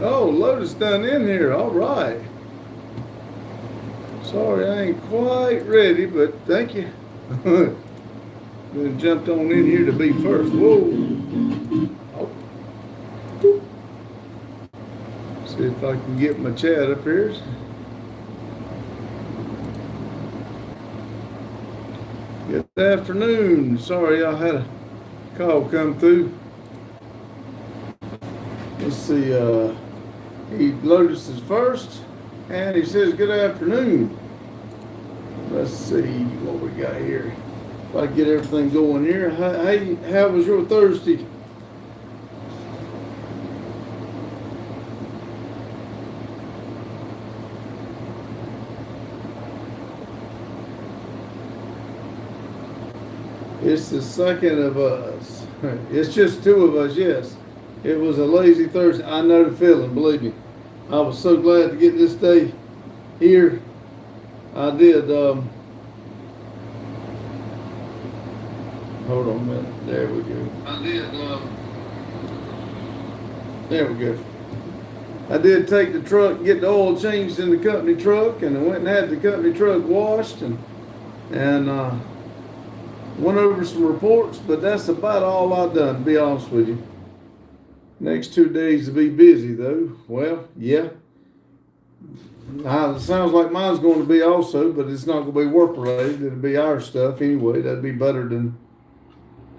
Oh, Lotus done in here. All right. Sorry, I ain't quite ready, but thank you. Then jumped on in here to be first. Whoa. Oh, see if I can get my chat up here. Good afternoon. Sorry, I had a call come through. Let's see. He Lotus is first, and he says good afternoon. Let's see what we got here. If I get everything going here. Hey, how was your Thursday? It's the second of us. It's just two of us, yes. It was a lazy Thursday. I know the feeling, believe me. I was so glad to get this day here. I did. Hold on a minute. There we go. I did. There we go. I did take the truck, get the oil changed in the company truck, and I went and had the company truck washed and went over some reports. But that's about all I've done, to be honest with you. Next 2 days to be busy though. Well, yeah. It sounds like mine's going to be also, but it's not going to be work related. It'll be our stuff anyway. That'd be better than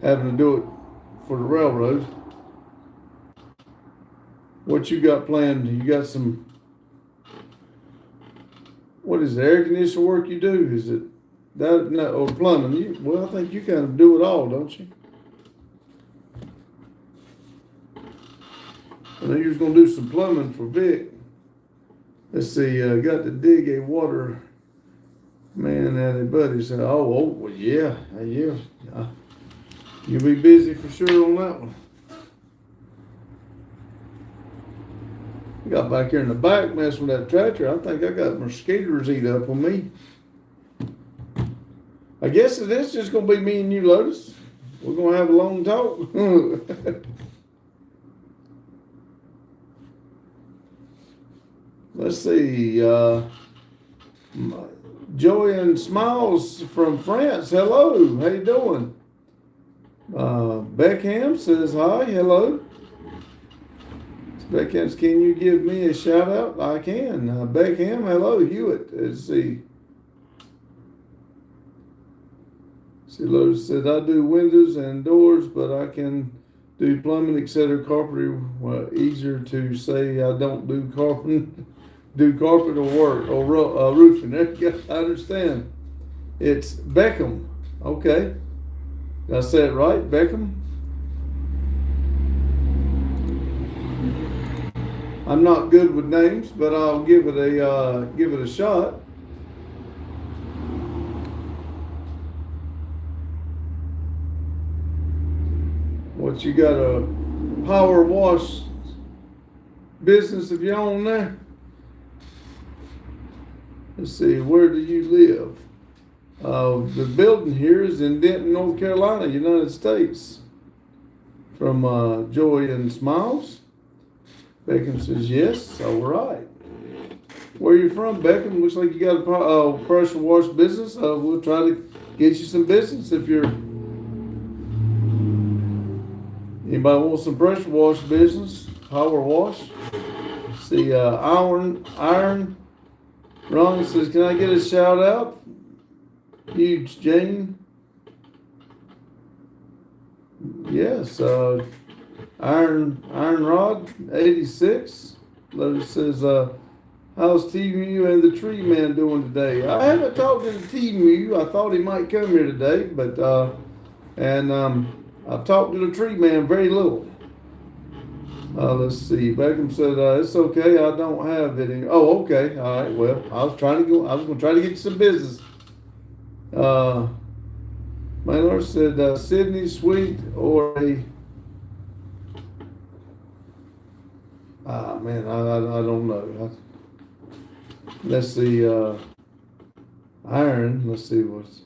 having to do it for the railroad. What you got planned? You got some, what is it, air conditioner work you do? Is it that, no, or plumbing? Well, I think you kind of do it all, don't you? I know you was going to do some plumbing for Vic. Let's see, got to dig a water man and a buddy said, oh, well, yeah. You'll be busy for sure on that one. I got back here in the back messing with that tractor. I think I got mosquitoes eat up on me. I guess it is just going to be me and you, Lotus. We're going to have a long talk. Let's see. Joey and Smiles from France. Hello. How you doing? Beckham says hi. Hello. Beckham, can you give me a shout out? I can. Beckham, hello. Hewitt. Let's see. Lotus said, I do windows and doors, but I can do plumbing, etc. Carpentry. Easier to say I don't do carpentry. Do carpet or work or roofing. There you go. I understand. It's Beckham. Okay. Did I say it right? Beckham? I'm not good with names, but I'll give it a shot. What, you got a power wash business of your own there? Let's see, where do you live? The building here is in Denton, North Carolina, United States. From Joy and Smiles. Beckham says, yes, all right. Where are you from, Beckham? Looks like you got a pressure wash business. We'll try to get you some business if you're... Anybody want some pressure wash business? Power wash? See, Iron. Ron says, can I get a shout out? Huge Jane. Yes, Iron Rod 86. Lotus says, how's T-Mew and the Tree Man doing today? I haven't talked to the T-Mew. I thought he might come here today, but I've talked to the Tree Man very little. Let's see. Beckham said, it's okay. I don't have any. Oh, okay. All right. Well, I was going to try to get you some business. Maynard said, Sydney Sweet or a... man, I don't know. Let's see. Iron. Let's see what's...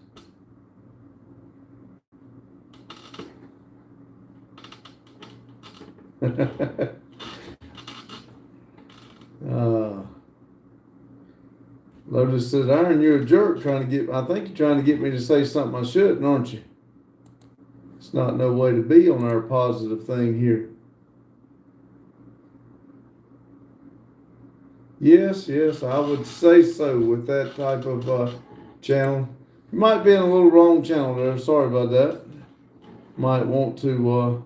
Lotus says, Aaron, you're a jerk I think you're trying to get me to say something I shouldn't, aren't you? It's not no way to be on our positive thing here. Yes, I would say so with that type of channel. You might be in a little wrong channel there. Sorry about that. Might want to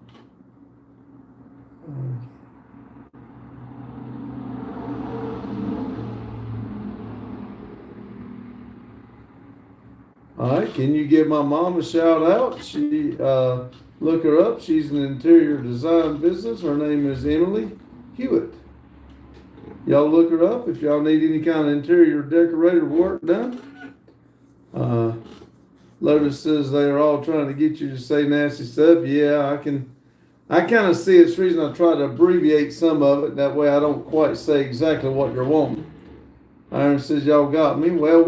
all right, can you give my mom a shout out? She look her up. She's an interior design business. Her name is Emily Hewitt. Y'all look her up if y'all need any kind of interior decorator work done. Lotus says they are all trying to get you to say nasty stuff. Yeah, I kind of see it's the reason I try to abbreviate some of it. That way I don't quite say exactly what you're wanting. Aaron says, y'all got me. Well,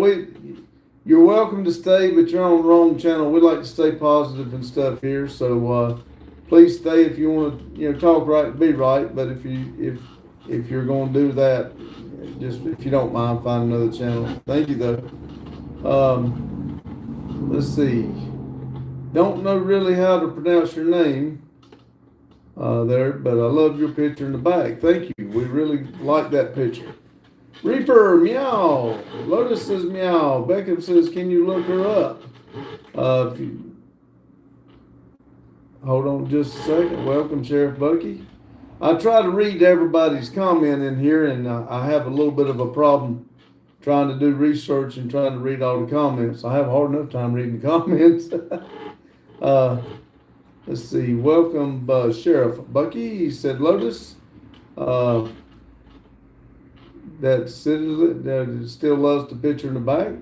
you're welcome to stay, but you're on the wrong channel. We like to stay positive and stuff here. So please stay if you want to, talk right and be right. But if you're going to do that, just if you don't mind, find another channel. Thank you, though. Let's see. Don't know really how to pronounce your name there, but I love your picture in the back. Thank you. We really like that picture. Reaper, meow. Lotus says meow. Beckham says, can you look her up? Hold on just a second. Welcome, Sheriff Bucky. I try to read everybody's comment in here, and I have a little bit of a problem trying to do research and trying to read all the comments. I have a hard enough time reading the comments. Let's see. Welcome, Sheriff Bucky. He said, Lotus, that still loves the picture in the back.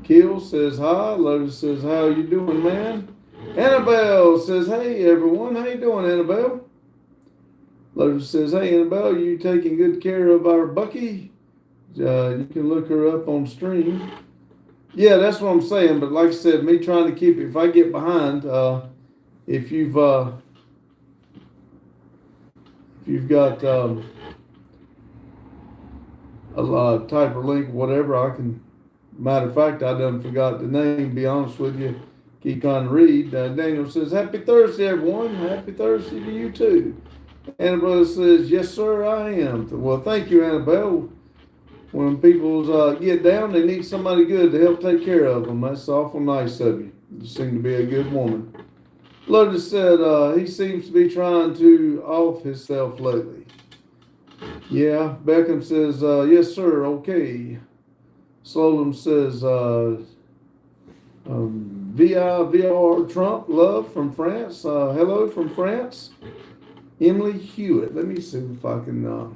Kill says hi. Lotus says, how you doing, man? Annabelle says, hey, everyone. How you doing, Annabelle? Lotus says, hey, Annabelle, you taking good care of our Bucky? You can look her up on stream. Yeah, that's what I'm saying. But like I said, me trying to keep it, if I get behind, if you've got a lot type of link, whatever, I can. Matter of fact, I done forgot the name. Be honest with you, keep trying to read. Daniel says, "Happy Thursday, everyone. Happy Thursday to you too." Annabelle says, "Yes, sir, I am." Well, thank you, Annabelle. When people get down, they need somebody good to help take care of them. That's awful nice of you. You seem to be a good woman. Lotus said he seems to be trying to off himself lately. Yeah, Beckham says, yes, sir, okay. Solom says, VR Trump, love from France. Hello from France. Emily Hewitt. Let me see if I can...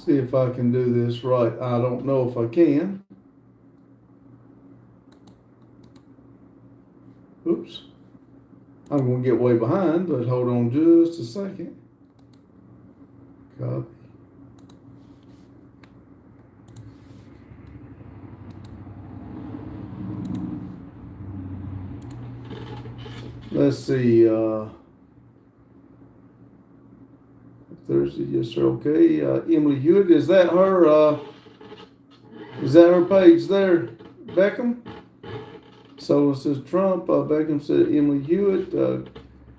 see if I can do this right. I don't know if I can. Oops. I'm going to get way behind, but hold on just a second. Copy. Let's see. Thursday, yes sir, okay. Emily Hewitt, is that her page there, Beckham? So it says Trump, Beckham said Emily Hewitt.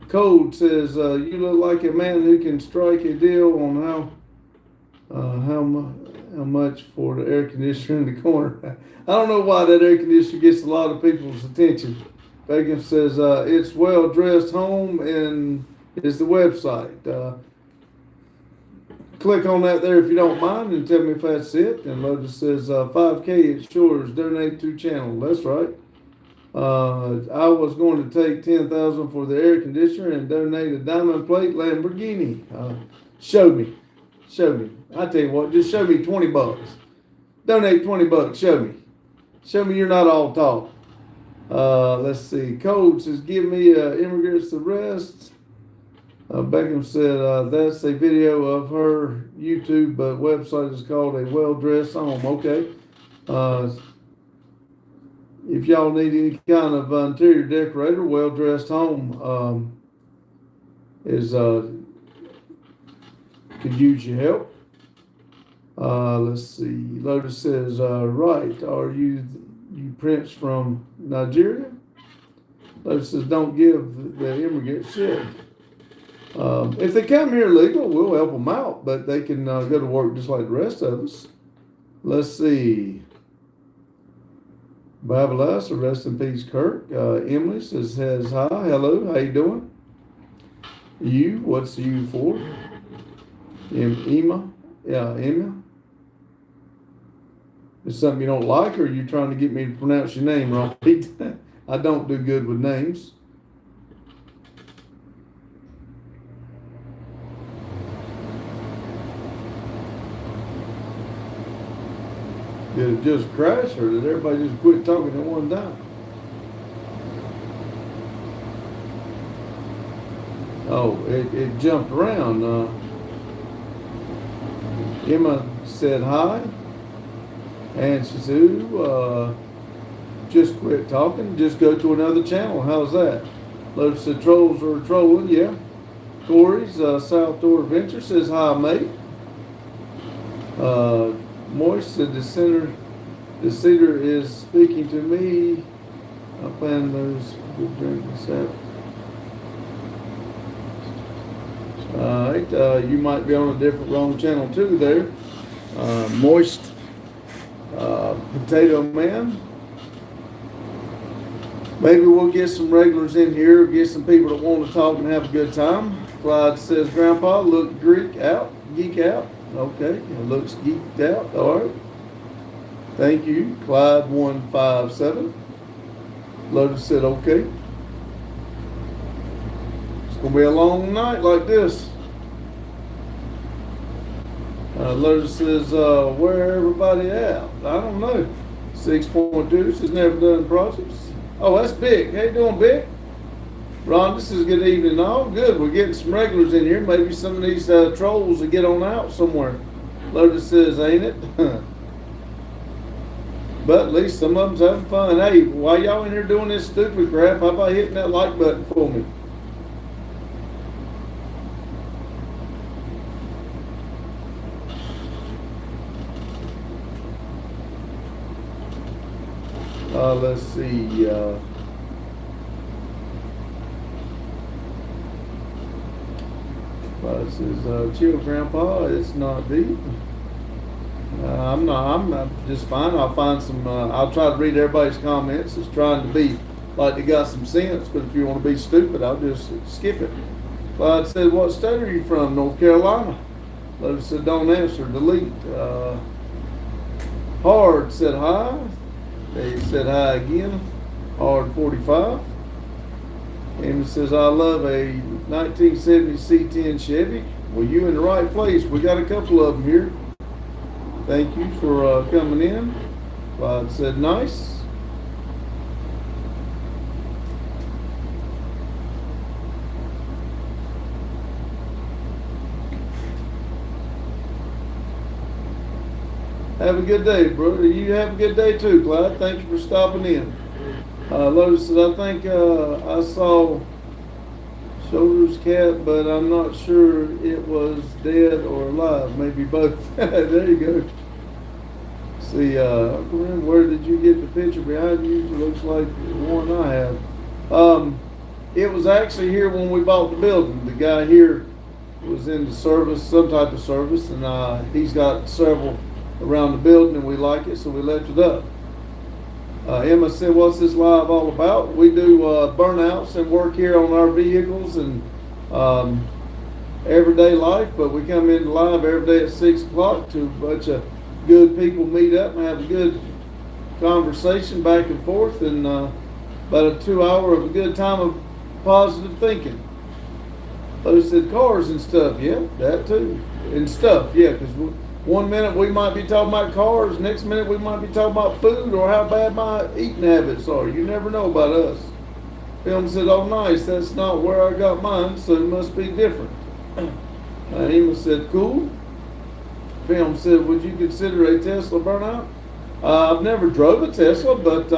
Code says, you look like a man who can strike a deal on how much for the air conditioner in the corner. I don't know why that air conditioner gets a lot of people's attention. Beckham says, it's Well Dressed Home and is the website. click on that there if you don't mind and tell me if that's it. And Lotus says 5K at Shores, donate to channel. That's right. I was going to take 10,000 for the air conditioner and donate a diamond plate Lamborghini. Show me. I tell you what, just show me $20. Donate $20. Show me. Show me you're not all talk. Let's see. Code says, give me immigrants the rest. Beckham said, that's a video of her YouTube, but website is called A Well-Dressed Home. Okay. If y'all need any kind of interior decorator, Well-Dressed Home is could use your help. Let's see. Lotus says, right, are you Prince from Nigeria? Lotus says, don't give the immigrants shit. If they come here legal, we'll help them out, but they can go to work just like the rest of us. Let's see. Babalas, rest in peace, Kirk. Emily says, hi, hello, how you doing? You, what's the U for? Emma? Yeah, Emma. Is something you don't like, or are you trying to get me to pronounce your name right? I don't do good with names. Did it just crash, or did everybody just quit talking at one time? Oh, it jumped around. Emma said hi, and she said, ooh, just quit talking, just go to another channel. How's that? Lotus said, trolls are trolling, yeah. Corey's South Door Adventure says, hi, mate. Moist said, the cedar is speaking to me. I plan those good drink this out. Alright, you might be on a different wrong channel too there. Moist Potato Man. Maybe we'll get some regulars in here, get some people that want to talk and have a good time. Clyde says, Grandpa, look geek out. Okay, it looks geeked out. All right. Thank you, Clyde 157. Lotus said, okay. It's going to be a long night like this. Lotus says, where everybody at? I don't know. 6.2 says, never done projects. Oh, that's Big. How you doing, Big? Ron, this is good evening. All good. We're getting some regulars in here. Maybe some of these trolls will get on out somewhere. Lotus says, ain't it? But at least some of them's having fun. Hey, while y'all in here doing this stupid crap, how about hitting that like button for me? Let's see. It says, chill, Grandpa, it's not deep. I'm just fine. I'll find some, I'll try to read everybody's comments. It's trying to be like they got some sense, but if you want to be stupid, I'll just skip it. Clyde said, what state are you from? North Carolina. Lotus said, don't answer, delete. Hard said hi. They said hi again. Hard 45. And it says, I love a 1970 C10 Chevy. Well, you in the right place. We got a couple of them here. Thank you for coming in. Clyde said, nice. Have a good day, brother. You have a good day too, Clyde. Thank you for stopping in. Lotus said, I think I saw Shoulder's cat, but I'm not sure it was dead or alive. Maybe both. There you go. See, where did you get the picture behind you? It looks like the one I have. It was actually here when we bought the building. The guy here was in the service, some type of service, and he's got several around the building, and we like it, so we left it up. Emma said, what's this live all about? We do burnouts and work here on our vehicles, and everyday life, but we come in live every day at 6 o'clock to a bunch of good people meet up and have a good conversation back and forth, and about a 2 hour of a good time of positive thinking. Those said cars and stuff, yeah, that too, and stuff, yeah, because one minute we might be talking about cars, next minute we might be talking about food or how bad my eating habits are. You never know about us. Film said, oh nice, that's not where I got mine, so it must be different. Ema said, cool. Film said, would you consider a Tesla burnout? I've never drove a Tesla, but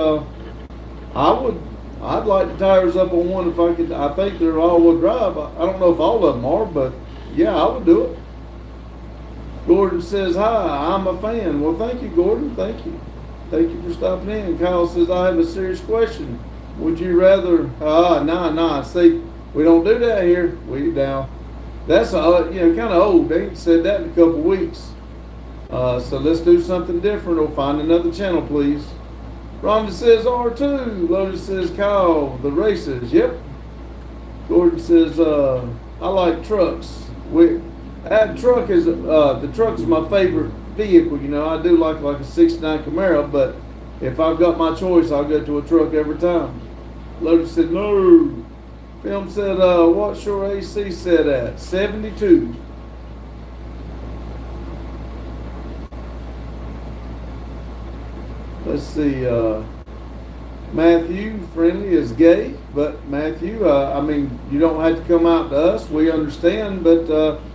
I'd like the tires up on one if I could. I think they're all-wheel drive. I don't know if all of them are, but yeah, I would do it. Gordon says, hi, I'm a fan. Well, thank you, Gordon. Thank you. Thank you for stopping in. Kyle says, I have a serious question. Would you rather, nah. See, we don't do that here. That's kind of old. They ain't said that in a couple weeks. So let's do something different or find another channel, please. Rhonda says R2. Lotus says Kyle, the races. Yep. Gordon says, I like trucks. The truck is my favorite vehicle. You know, I do like a 69 Camaro, but if I've got my choice, I'll go to a truck every time. Lotus said, no. Film said, what's your AC set at? 72. Let's see. Matthew, friendly is gay, but Matthew, you don't have to come out to us. We understand, but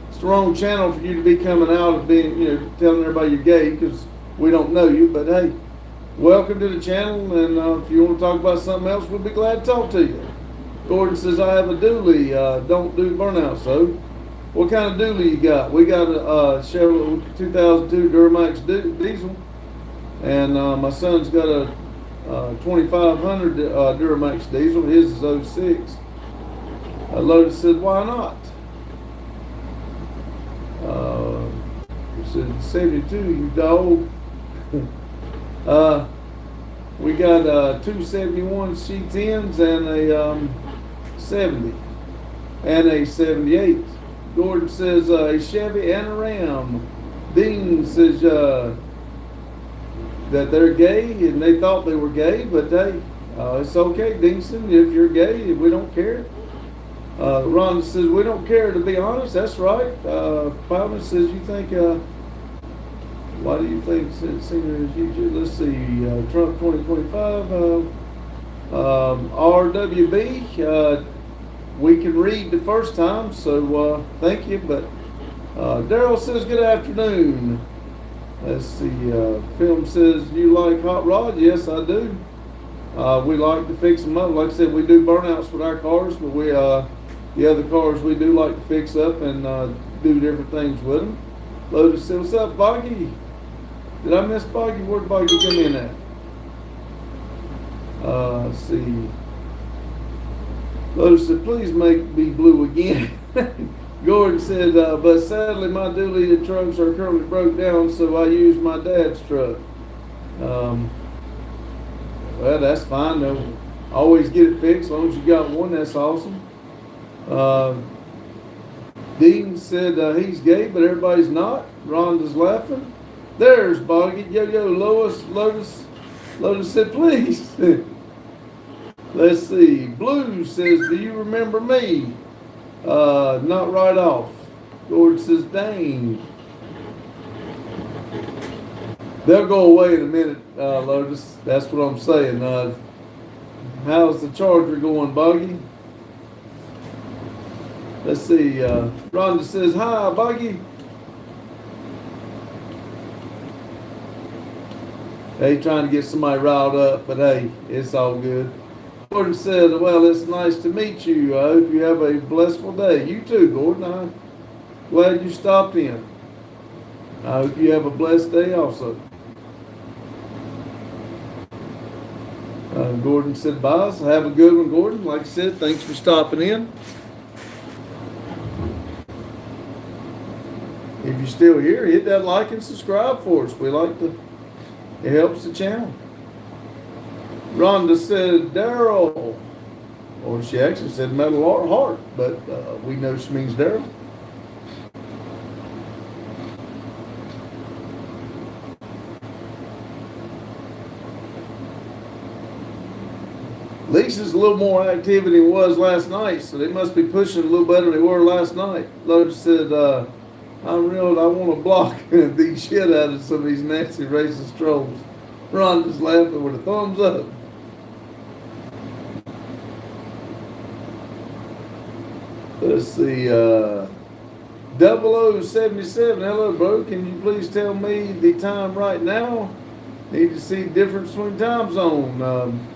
it's the wrong channel for you to be coming out and being, telling everybody you're gay because we don't know you. But hey, welcome to the channel, and if you want to talk about something else, we'll be glad to talk to you. Gordon says, I have a dually, don't do burnout, so. What kind of dually you got? We got a Chevrolet 2002 Duramax diesel, and my son's got a 2500 Duramax diesel. His is 06. Lotus said, why not? He said, 72, you dog. We got 271 C10s and a 70 and a 78. Gordon says a Chevy and a Ram. Dean says that they're gay and they thought they were gay, but hey, it's okay, Deanson, if you're gay, we don't care. Ron says we don't care, to be honest. That's right. Pavin says you think. Why do you think senior is usually? Let's see. Trump 2025. RWB. We can read the first time, so thank you. But Daryl says good afternoon. Let's see. Film says you like hot rod. Yes, I do. We like to fix them up. Like I said, we do burnouts with our cars, but the other cars we do like to fix up and do different things with them. Lotus said, what's up, Boggy? Did I miss Boggy? Where'd Boggy come in at? Let's see. Lotus said, please make me blue again. Gordon said, but sadly my dually trucks are currently broke down, so I use my dad's truck. Well, that's fine though. Always get it fixed as long as you got one. That's awesome. Dean said he's gay, but everybody's not. Rhonda's laughing. There's Boggy. Yo, Lotus said, please. Let's see. Blue says, do you remember me? Not right off. Gordon says, dang. They'll go away in a minute, Lotus. That's what I'm saying. How's the charger going, Boggy? Let's see. Rhonda says, hi, Boggy. Hey, trying to get somebody riled up, but hey, it's all good. Gordon said, well, it's nice to meet you. I hope you have a blissful day. You too, Gordon. I'm glad you stopped in. I hope you have a blessed day also. Gordon said, bye. So have a good one, Gordon. Like I said, thanks for stopping in. If you're still here, hit that like and subscribe for us. It helps the channel. Rhonda said, Daryl. Or she actually said metal heart, but we know she means Daryl. least there's a little more activity than was last night, so they must be pushing a little better than they were last night. Lotus said, I'm real, I want to block the shit out of some of these nasty racist trolls. Rhonda's laughing with a thumbs up. Let's see, 0077, hello bro, can you please tell me the time right now? Need to see the difference between time zone.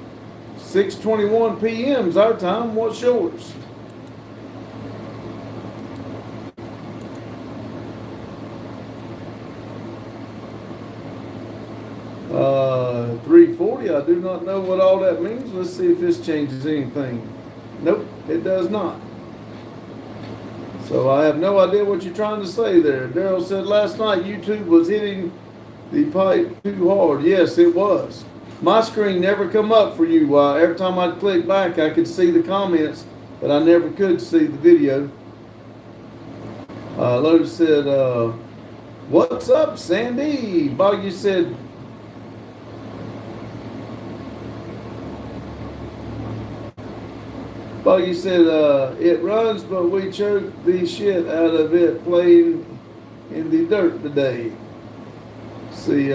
6:21 p.m. is our time, what's yours? Uh, 3:40, I do not know what all that means. Let's see if this changes anything. Nope, it does not. So I have no idea what you're trying to say there. Daryl said last night YouTube was hitting the pipe too hard. Yes, it was. My screen never come up for you. Every time I'd click back, I could see the comments, but I never could see the video. Lotus said, what's up, Sandy? Boggy said, it runs, but we choked the shit out of it playing in the dirt today. See,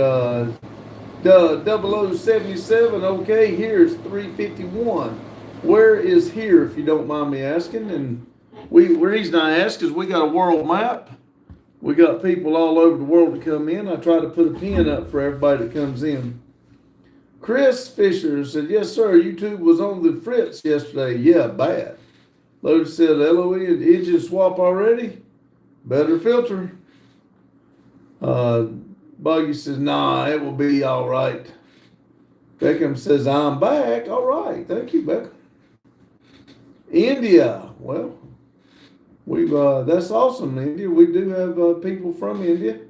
0077, okay, here's 351. Where is here, if you don't mind me asking? And the reason I ask is we got a world map. We got people all over the world to come in. I try to put a pin up for everybody that comes in. Chris Fisher said, yes, sir, YouTube was on the fritz yesterday. Yeah, bad. Lotus said, LOE, engine swap already? Better filter. Buggy says, nah, it will be all right. Beckham says, I'm back. All right. Thank you, Beckham. India. Well, that's awesome, India. We do have people from India.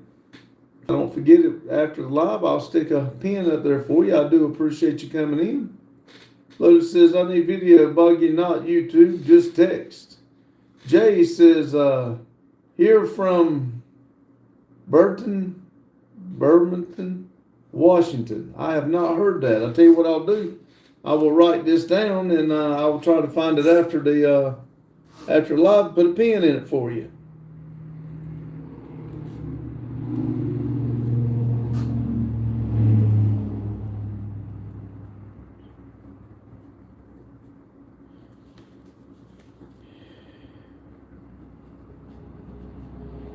Don't forget it, after the live, I'll stick a pin up there for you. I do appreciate you coming in. Lotus says, I need video, Buggy, not YouTube, just text. Jay says, here from Burton, Washington. I have not heard that. I'll tell you what I'll do. I will write this down and I will try to find it after the live, put a pin in it for you.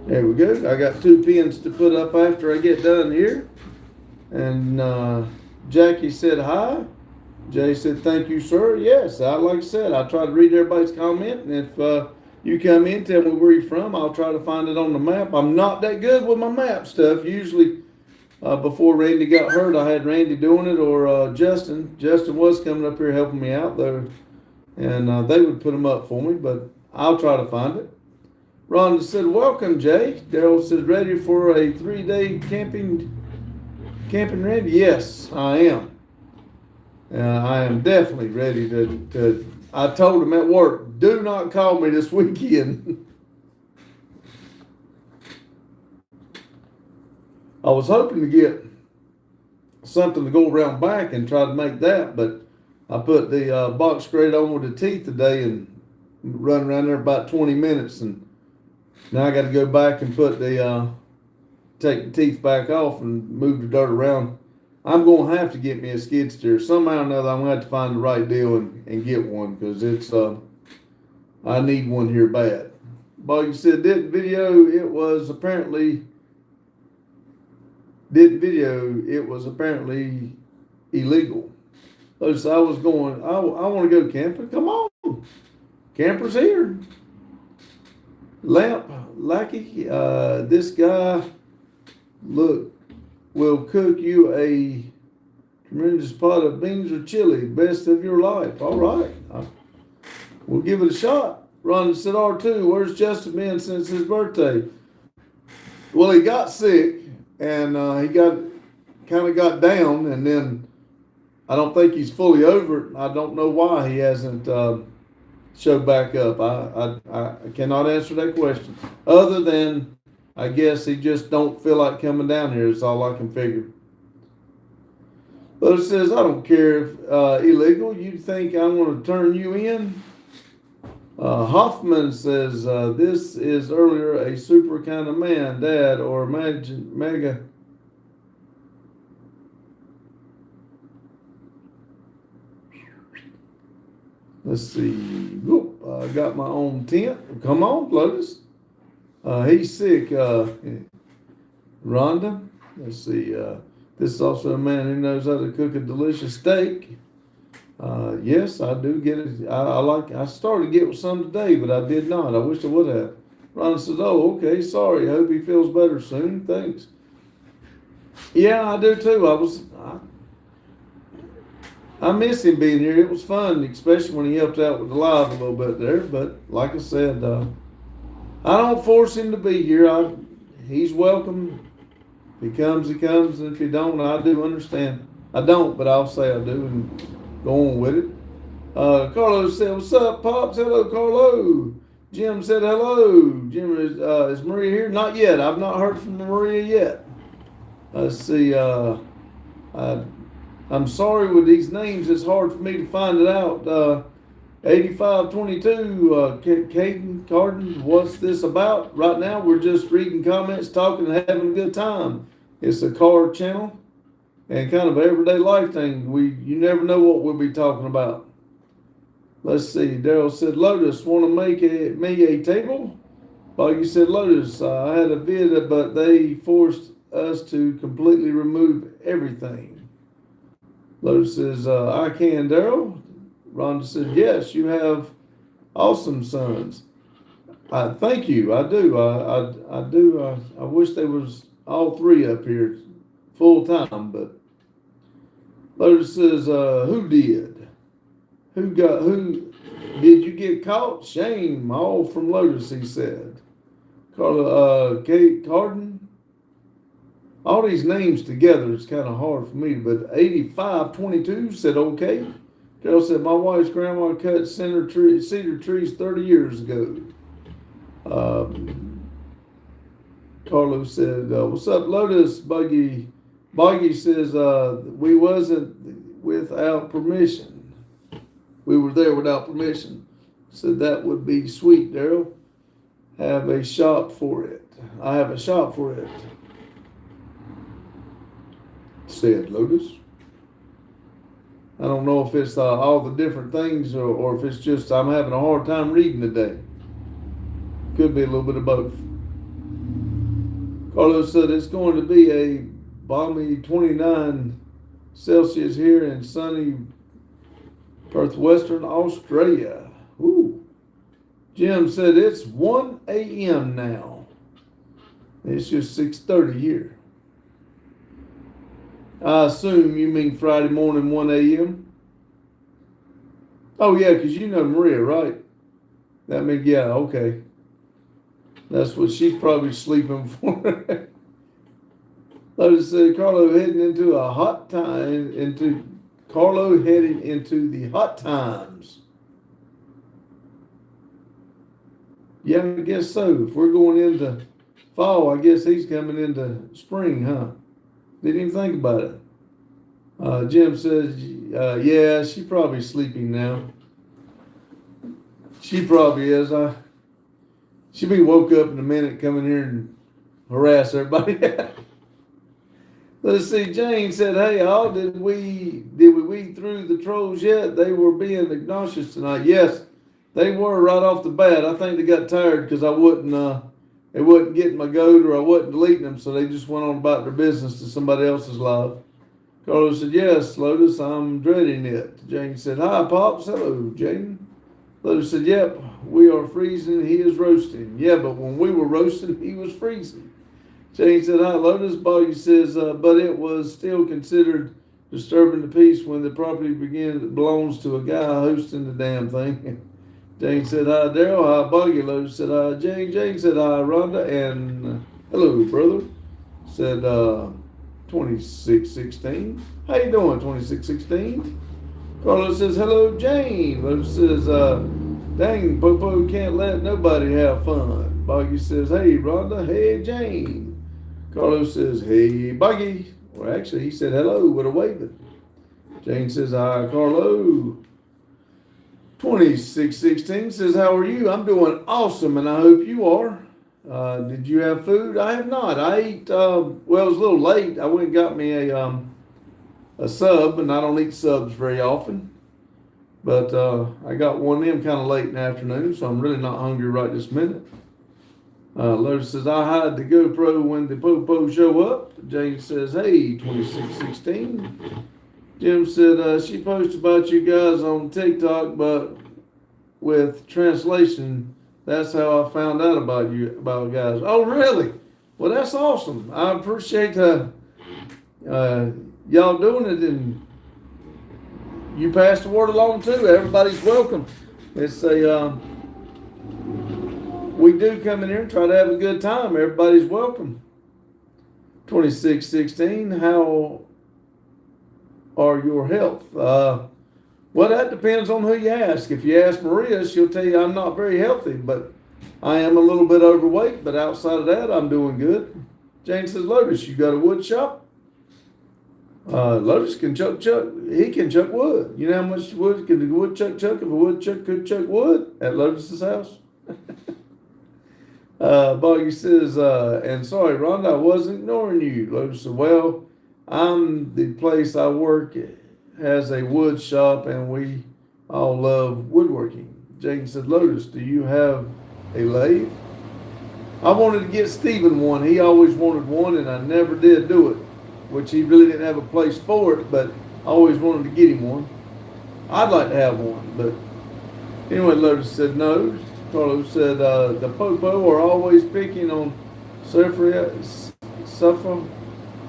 There we go. I got 2 pins to put up after I get done here. And Jackie said hi. Jay said, thank you, sir. Yes, like I said, I try to read everybody's comment. And if you come in, tell me where you're from, I'll try to find it on the map. I'm not that good with my map stuff. Usually, before Randy got hurt, I had Randy doing it or Justin. Justin was coming up here helping me out, though. And they would put them up for me, but I'll try to find it. Rhonda said, welcome, Jay. Daryl said, ready for a 3-day camping ready? Yes, I am. I am definitely ready to I told him at work, do not call me this weekend. I was hoping to get something to go around back and try to make that, but I put the box grate on with the teeth today and run around there about 20 minutes, and now I got to go back and put take the teeth back off and move the dirt around. I'm going to have to get me a skid steer. Somehow or another, I'm going to have to find the right deal and get one, because it's, I need one here bad. Boggy said, didn't video, it was apparently illegal. So I was going, I want to go camping. Come on. Campers here. Lamp Lackey, this guy, look, will cook you a tremendous pot of beans or chili, best of your life. All right. We'll give it a shot. Ron said, R2, where's Justin been since his birthday? Well, he got sick, and he kind of got down, and then I don't think he's fully over it. I don't know why he hasn't showed back up. I cannot answer that question. Other than, I guess he just don't feel like coming down here is all I can figure. Lotus says, I don't care if illegal. You think I'm going to turn you in? Hoffman says, this is earlier a super kind of man, dad, or imagine mega. Let's see. Whoop, I got my own tent. Come on, Lotus. He's sick. Rhonda. Let's see. This is also a man who knows how to cook a delicious steak. Yes, I do get it. I started to get some today, but I did not. I wish I would have. Rhonda says, oh, okay, sorry. I hope he feels better soon. Thanks. Yeah, I do too. I miss him being here. It was fun, especially when he helped out with the live a little bit there. But like I said, I don't force him to be here. He's welcome. If he comes, he comes. And if he don't, I do understand. I don't, but I'll say I do and go on with it. Carlo said, what's up, Pops? Hello, Carlo. Jim said hello. Jim, is Maria here? Not yet. I've not heard from Maria yet. Let's see. I'm sorry with these names. It's hard for me to find it out. 8522, Caden Carden, what's this about? Right now, we're just reading comments, talking, and having a good time. It's a car channel and kind of an everyday life thing. You never know what we'll be talking about. Let's see. Daryl said, Lotus, want to make me a table? Boggy said, Lotus, I had a vid, but they forced us to completely remove everything. Lotus says, I can, Daryl. Rhonda said, yes, you have awesome sons. Thank you. I do. I do. I wish there was all three up here full time, but Lotus says, who did? Who did you get caught? Shame. All from Lotus, he said. Carla, Kate Carden. All these names together is kind of hard for me, but 8522 said okay. Carol said, my wife's grandma cut cedar trees 30 years ago. Carlos said, what's up, Lotus? Buggy says, we wasn't without permission. We were there without permission. Said that would be sweet, Daryl. Have a shop for it. I have a shop for it. Said Lotus. I don't know if it's all the different things or if it's just I'm having a hard time reading today. Could be a little bit of both. Carlos said it's going to be a balmy 29 Celsius here in sunny Perth, Western Australia. Ooh. Jim said it's 1 a.m. now. It's just 6:30 here. I assume you mean Friday morning, 1 a.m.? Oh, yeah, because you know Maria, right? That means, yeah, okay. That's what she's probably sleeping for. Lotus said, Carlo heading into a hot time, Carlo heading into the hot times. Yeah, I guess so. If we're going into fall, I guess he's coming into spring, huh? Didn't even think about it. Jim says, yeah, she's probably sleeping now. She probably is. She'll be woke up in a minute, come in here and harass everybody. Let's see. Jane said, hey, all did we weed through the trolls yet? They were being obnoxious tonight. Yes, they were right off the bat. I think they got tired because I they wasn't getting my goat or I wasn't deleting them, so they just went on about their business to somebody else's live. Carlos said, yes, Lotus, I'm dreading it. Jane said, hi, Pops. Hello, Jane. Lotus said, yep, we are freezing. He is roasting. Yeah, but when we were roasting, he was freezing. Jane said, hi, Lotus. Boggy says, but it was still considered disturbing the peace when the property belongs to a guy hosting the damn thing. Jane said, hi, Daryl. Hi, Boggy. Lotus said, hi, Jane. Jane said, hi, Rhonda. And hello, brother. Said, 2616. How you doing, 2616? Carlos says, hello, Jane. Lotus says, dang, Popo can't let nobody have fun. Boggy says, hey, Rhonda. Hey, Jane. Carlos says, hey, Boggy. Well, actually, he said hello with a waving. Jane says, hi, Carlo. 2616 says, how are you? I'm doing awesome, and I hope you are. Did you have food? I have not. I ate, well, it was a little late. I went and got me a sub, and I don't eat subs very often. But I got one of them kind of late in the afternoon, so I'm really not hungry right this minute. Lotus says, I hide the GoPro when the Popo show up. James says, hey, 2616. Jim said, she posted about you guys on TikTok, but with translation, that's how I found out about you, about guys. Oh, really? Well, that's awesome. I appreciate y'all doing it, and you pass the word along too. Everybody's welcome. It's we do come in here and try to have a good time. Everybody's welcome. 2616, how are your health? Well, that depends on who you ask. If you ask Maria, she'll tell you I'm not very healthy, but I am a little bit overweight, but outside of that, I'm doing good. Jane says, Lotus, you got a wood shop? Lotus can chuck, he can chuck wood. You know how much wood can the woodchuck chuck if a woodchuck could chuck wood at Lotus's house? Boggy says, and sorry, Rhonda, I wasn't ignoring you. Lotus said, well, the place I work at has a wood shop, and we all love woodworking. Jane said, Lotus, do you have a lathe? I wanted to get Stephen one. He always wanted one, and I never did do it, which he really didn't have a place for it, but I always wanted to get him one. I'd like to have one, but anyway, Lotus said no. Carlos said, the Popo are always picking on Suffer.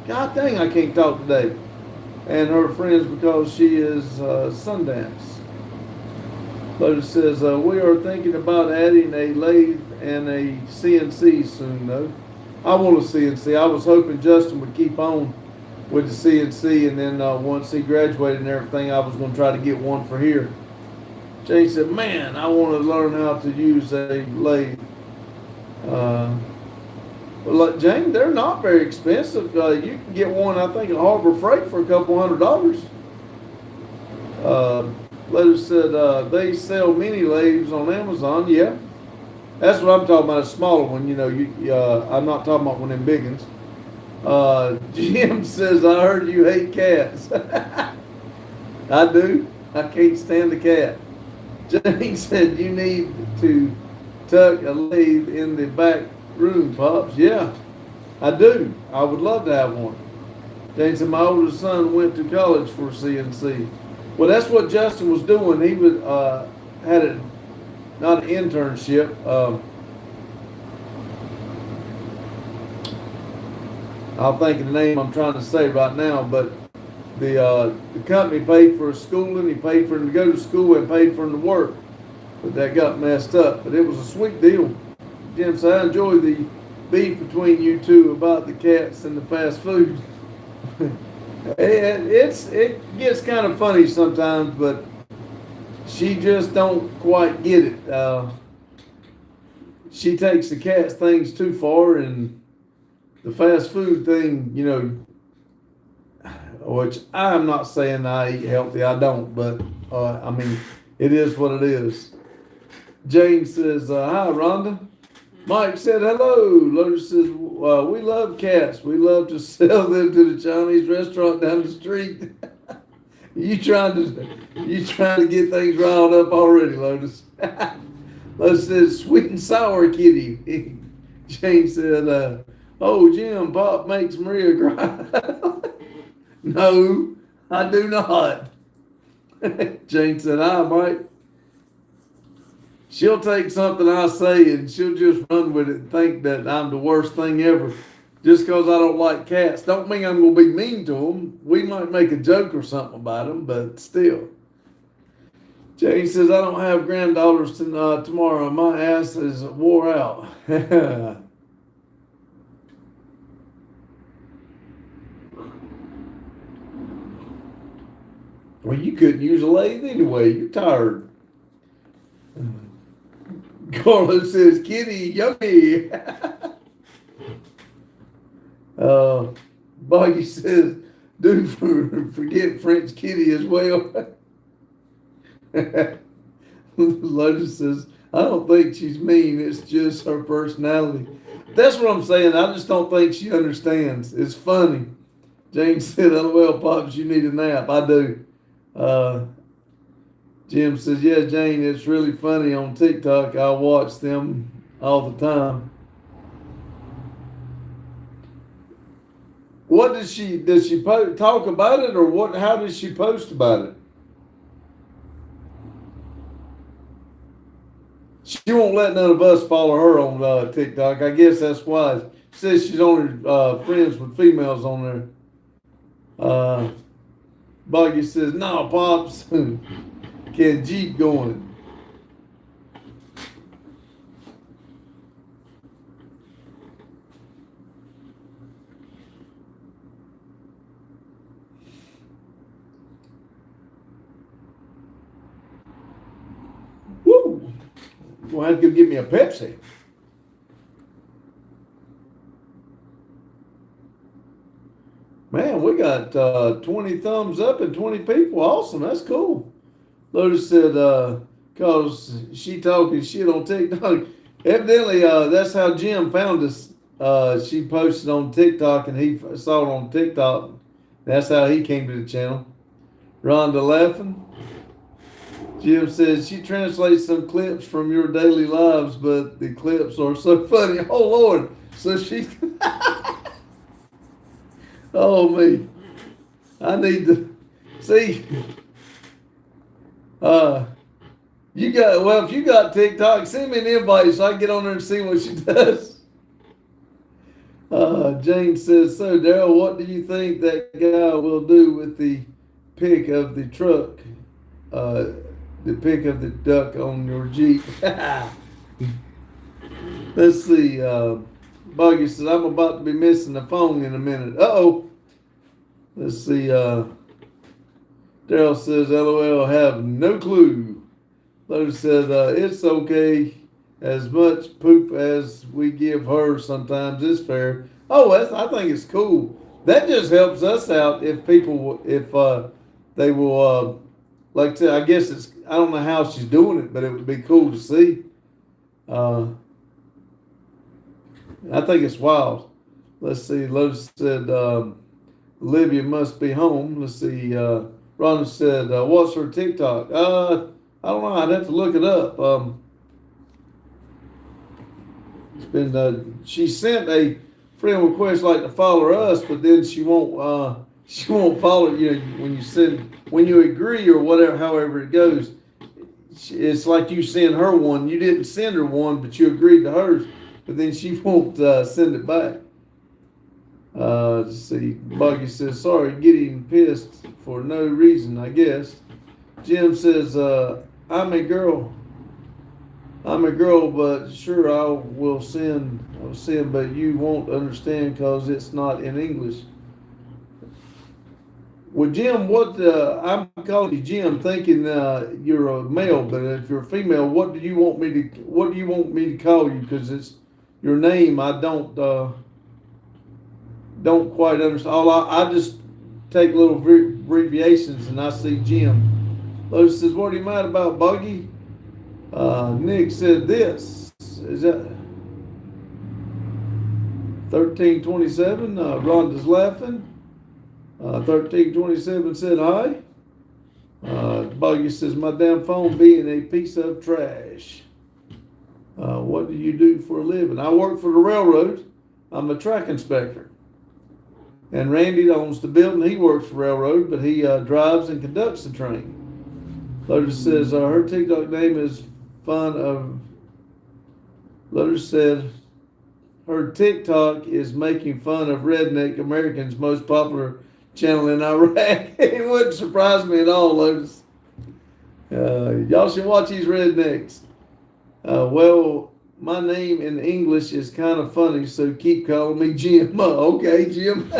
God dang, I can't talk today. And her friends because she is Sundance. Lotus says, we are thinking about adding a lathe and a CNC soon, though. I want a CNC. I was hoping Justin would keep on with the CNC, and then once he graduated and everything, I was going to try to get one for here. Jane said, man, I want to learn how to use a lathe. But like Jane, they're not very expensive. You can get one, I think, at Harbor Freight for a couple $100. Lotus said they sell mini lathes on Amazon. Yeah, that's what I'm talking about. A smaller one, you know. I'm not talking about one of them big ones. Jim says, I heard you hate cats. I do. I can't stand the cat. Jane said, you need to tuck a lathe in the back room, Pops. Yeah, I do. I would love to have one. Jane said, my oldest son went to college for CNC. Well, that's what Justin was doing. He was had not an internship. I'll think of the name I'm trying to say right now, but the company paid for his schooling. He paid for him to go to school and paid for him to work. But that got messed up. But it was a sweet deal. Jim said, I enjoy the beef between you two about the cats and the fast food. It gets kind of funny sometimes, but she just don't quite get it. She takes the cats things too far, and the fast food thing, you know, which I'm not saying I eat healthy, I don't, but I mean, it is what it is. Jane says, hi, Rhonda. Mike said, hello. Lotus says, we love cats. We love to sell them to the Chinese restaurant down the street. You trying to get things riled up already, Lotus. Lotus says, sweet and sour kitty. Jane said, oh, Jim, Pop makes Maria cry. No, I do not. Jane said, hi, Mike. She'll take something I say and she'll just run with it and think that I'm the worst thing ever. Just because I don't like cats. Don't mean I'm going to be mean to them. We might make a joke or something about them, but still. Jane says, I don't have granddaughters tomorrow. My ass is wore out. Well, you couldn't use a lathe anyway. You're tired. Carlos says, kitty, yummy. Boggy says, do forget French Kitty as well. Lotus says, I don't think she's mean. It's just her personality. That's what I'm saying. I just don't think she understands. It's funny. Jane said, LOL, Pops, you need a nap. I do. Jim says, yeah, Jane, it's really funny on TikTok. I watch them all the time. What does she talk about it, or what? How does she post about it? She won't let none of us follow her on TikTok. I guess that's why. She says she's only friends with females on there. Buggy says, no, Pops, can Jeep going. Woo! You'll have to go get me a Pepsi. Man, we got 20 thumbs up and 20 people. Awesome. That's cool. Lotus said, because she talking shit on TikTok. Evidently, that's how Jim found us. She posted on TikTok and he saw it on TikTok. That's how he came to the channel. Rhonda laughing. Jim says she translates some clips from your daily lives, but the clips are so funny. Oh, Lord. So she... Oh, me. I need to... See... if you got TikTok, send me an invite so I can get on there and see what she does. Jane says, so Daryl, what do you think that guy will do with the pic of the truck? The pic of the duck on your Jeep. Let's see. Buggy says, I'm about to be missing the phone in a minute. Uh-oh. Let's see. Daryl says, LOL, have no clue. Lotus says, it's okay. As much poop as we give her sometimes is fair. Oh, I think it's cool. That just helps us out if people, if they will, like, I guess it's, I don't know how she's doing it, but it would be cool to see. I think it's wild. Let's see. Lotus said, Olivia must be home. Let's see. Rhonda said, what's her TikTok? I don't know. I'd have to look it up. It's been, she sent a friend request like to follow us, but then she won't follow, you know, when you agree or whatever, however it goes. It's like you send her one. You didn't send her one, but you agreed to hers, but then she won't send it back. Let's see. Buggy says, sorry, getting pissed for no reason, I guess. Jim says, I'm a girl, but sure I'll send, but you won't understand because it's not in English. Well, Jim, I'm calling you Jim, thinking you're a male, but if you're a female, what do you want me to call you? Because it's your name. I don't quite understand. I just take little abbreviations and I see Jim. Lotus says, what are you mad about, Buggy? Nick said this. Is that 1327? Rhonda's laughing. 1327 said hi. Buggy says, my damn phone being a piece of trash. What do you do for a living? I work for the railroad. I'm a track inspector. And Randy owns the building. He works for the railroad, but he drives and conducts the train. Lotus says, her TikTok name is fun of... Lotus said, her TikTok is making fun of redneck Americans' most popular channel in Iraq. It wouldn't surprise me at all, Lotus. Y'all should watch these rednecks. Well, my name in English is kind of funny, so keep calling me Jim. Okay, Jim.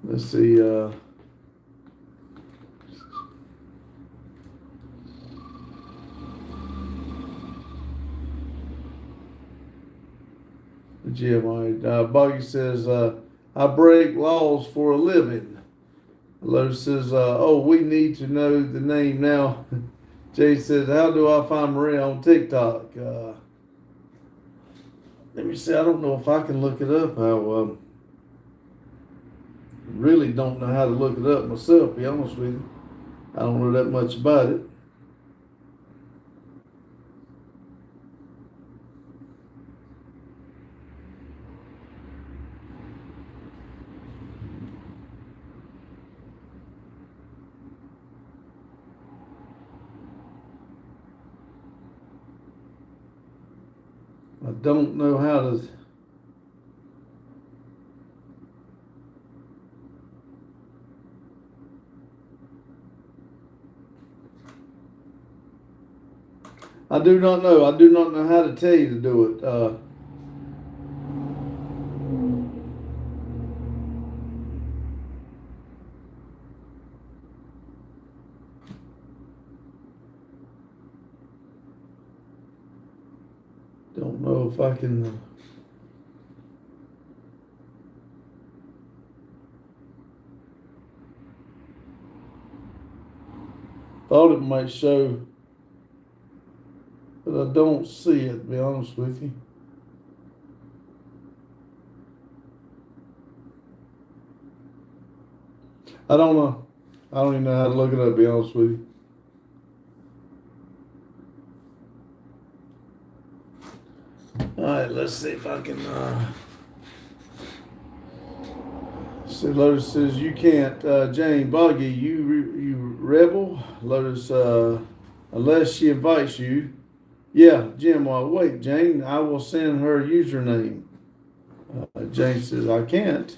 let's see. Jim, all right. Boggy says, I break laws for a living. Lotus says, oh, we need to know the name now. Jay says, how do I find Maria on TikTok? Let me see. I don't know if I can look it up. I really don't know how to look it up myself, to be honest with you. I don't know that much about it. I don't know how to. I do not know. I do not know how to tell you to do it. Don't know if I can. Thought it might show, but I don't see it, to be honest with you. I don't know. I don't even know how to look it up, to be honest with you. All right, let's see if I can. See, Lotus says you can't. Jane Boggy, you rebel. Lotus, unless she invites you. Yeah, Jim. Well, wait, Jane. I will send her username. Jane says I can't.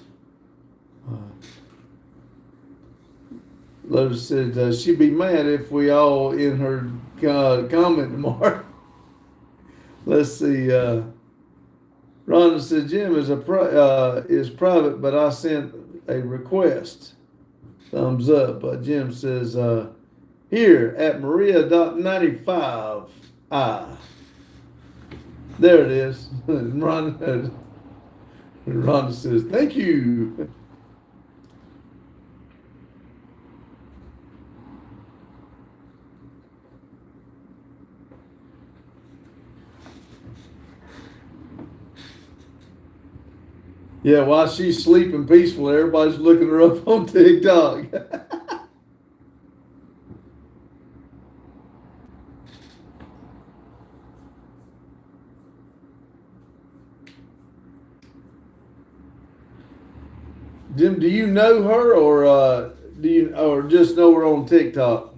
Lotus said she'd be mad if we all in her comment tomorrow. Let's see. Rhonda said Jim is is private, but I sent a request. Thumbs up. Jim says here at Maria.95. There it is. Rhonda says thank you. Yeah, while she's sleeping peacefully, everybody's looking her up on TikTok. Jim, do you know her, or do you, or just know her on TikTok?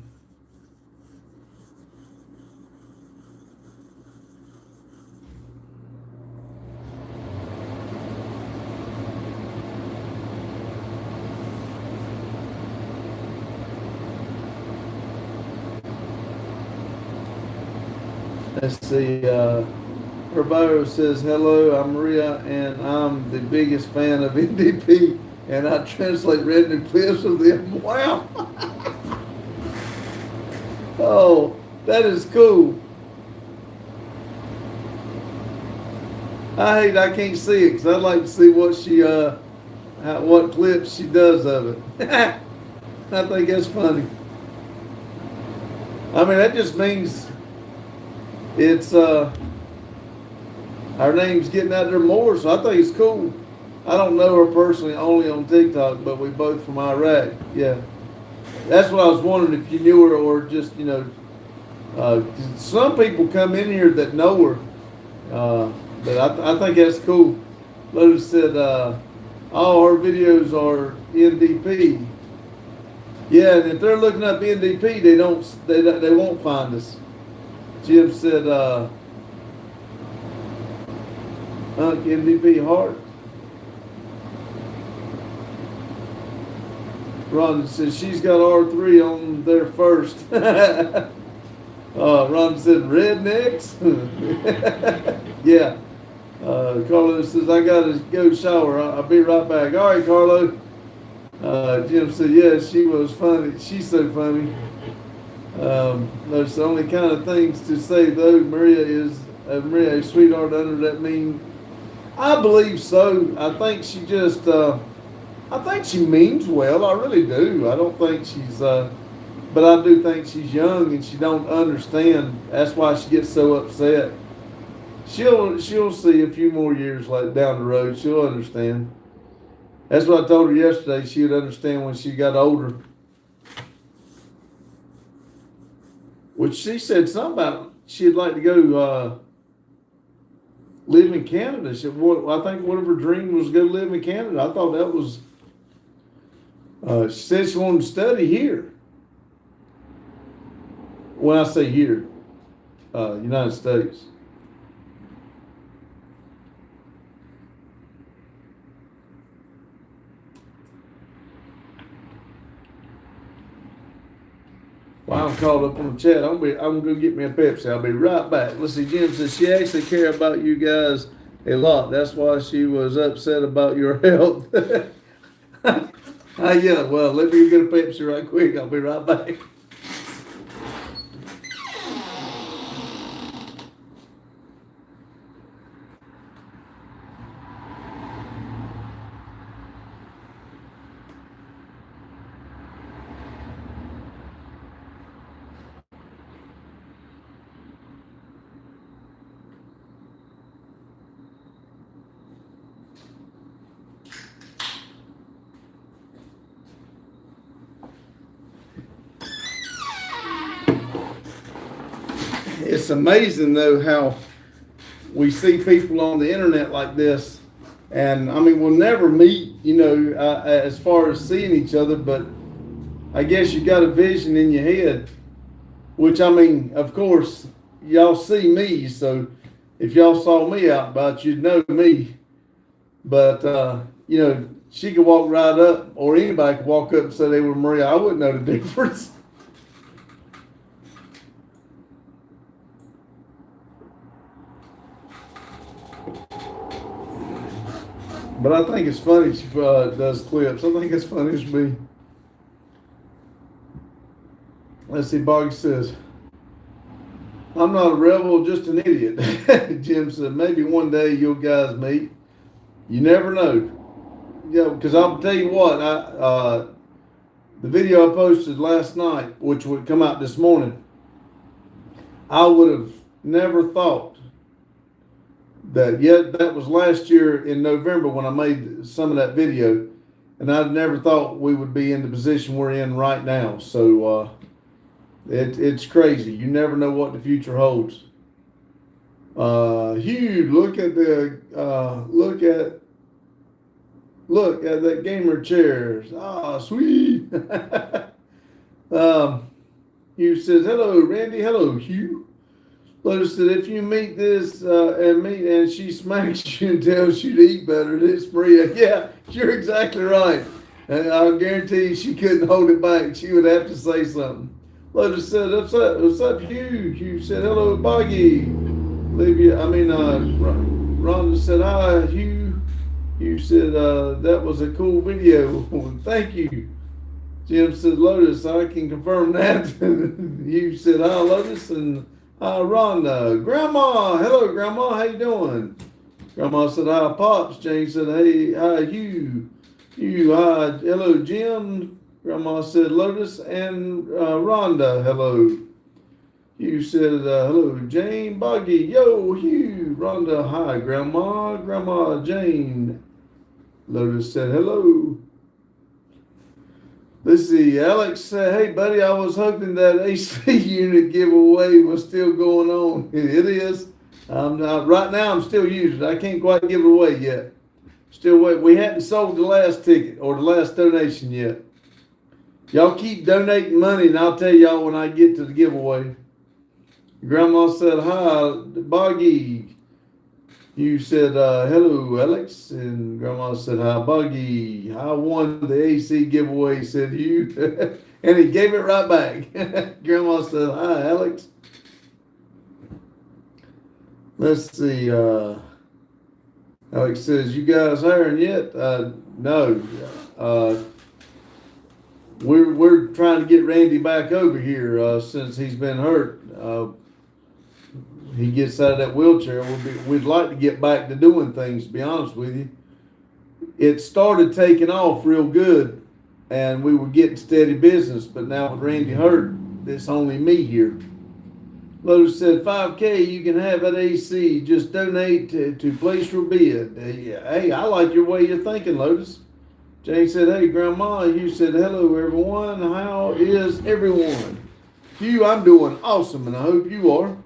Let's see. Her bio says, hello, I'm Maria, and I'm the biggest fan of NDP, and I translate random clips of them. Wow. Oh, that is cool. I can't see it because I'd like to see what she, what clips she does of it. I think that's funny. I mean, that just means it's our name's getting out there more, so I think it's cool. I don't know her personally, only on TikTok, but we both from Iraq. Yeah, that's what I was wondering if you knew her or just some people come in here that know her, but I think that's cool. Lotus said all her videos are NDP. Yeah, and if they're looking up NDP, they won't find us. Jim said, NDP Heart. Ron says she's got R3 on there first. Ron said rednecks. Yeah. Carlo says I gotta go shower. I'll be right back. All right, Carlo. Jim said, yeah, she was funny. She's so funny. There's the only kind of things to say though. Maria a sweetheart under that mean. I believe so. I think she means well. I really do. I don't think but I do think she's young and she don't understand. That's why she gets so upset. She'll see a few more years like down the road. She'll understand. That's what I told her yesterday. She would understand when she got older. Which she said something about she'd like to go live in Canada. She, I think one of her dreams was to go live in Canada. I thought that was. She said she wanted to study here. When I say here, United States. While I'm caught up on the chat, I'm gonna go get me a Pepsi. I'll be right back. Let's see. Jim says she actually cared about you guys a lot. That's why she was upset about your health. Yeah. Well, let me get a Pepsi right quick. I'll be right back. It's amazing though how we see people on the internet like this, and I mean we'll never meet, as far as seeing each other. But I guess you got a vision in your head, which I mean, of course, y'all see me, so if y'all saw me out about, you'd know me. But she could walk right up, or anybody could walk up and say they were Maria. I wouldn't know the difference. But I think it's funny she does clips. I think it's funny as me. Let's see, Boggy says, I'm not a rebel, just an idiot. Jim said, maybe one day you'll guys meet. You never know. Because I'll tell you what, the video I posted last night, which would come out this morning, I would have never thought that was last year in November when I made some of that video, and I'd never thought we would be in the position we're in right now. So it's crazy. You never know what the future holds. Hugh, look at that gamer chairs. Ah, sweet. Hugh says, hello, Randy. Hello, Hugh. Lotus said, if you meet this and she smacks you and tells you to eat better, it's Maria. Yeah, you're exactly right. And I guarantee you she couldn't hold it back. She would have to say something. Lotus said, what's up, Hugh? Hugh said, hello, Boggy. Rhonda said, hi, Hugh. Hugh said, that was a cool video. Thank you. Jim said, Lotus, I can confirm that. Hugh said, hi, Lotus, and Rhonda. Grandma, hello, Grandma, how you doing? Grandma said, hi, Pops. Jane said, hey, hi, Hugh. Hugh, hi, hello, Jim. Grandma said, Lotus, and Rhonda, hello. Hugh said, hello, Jane. Boggy, yo, Hugh. Rhonda, hi, Grandma. Grandma, Jane. Lotus said, hello. Let's see, Alex said, hey, buddy, I was hoping that AC unit giveaway was still going on. It is. Right now, I'm still using it. I can't quite give it away yet. Still wait. We hadn't sold the last ticket or the last donation yet. Y'all keep donating money, and I'll tell y'all when I get to the giveaway. Grandma said, hi, Boggy. You said, hello, Alex. And Grandma said, hi, Buggy. I won the AC giveaway, said you. And he gave it right back. Grandma said, hi, Alex. Let's see. Alex says, you guys hiring yet? No. we're trying to get Randy back over here since he's been hurt. He gets out of that wheelchair. We'd like to get back to doing things. To be honest with you, it started taking off real good, and we were getting steady business. But now with Randy hurt, it's only me here. Lotus said, 5K, you can have at AC. Just donate to place your bid. Hey, I like your way you're thinking, Lotus. Jane said, hey, Grandma. You said, hello, everyone. How is everyone? Hugh, I'm doing awesome, and I hope you are.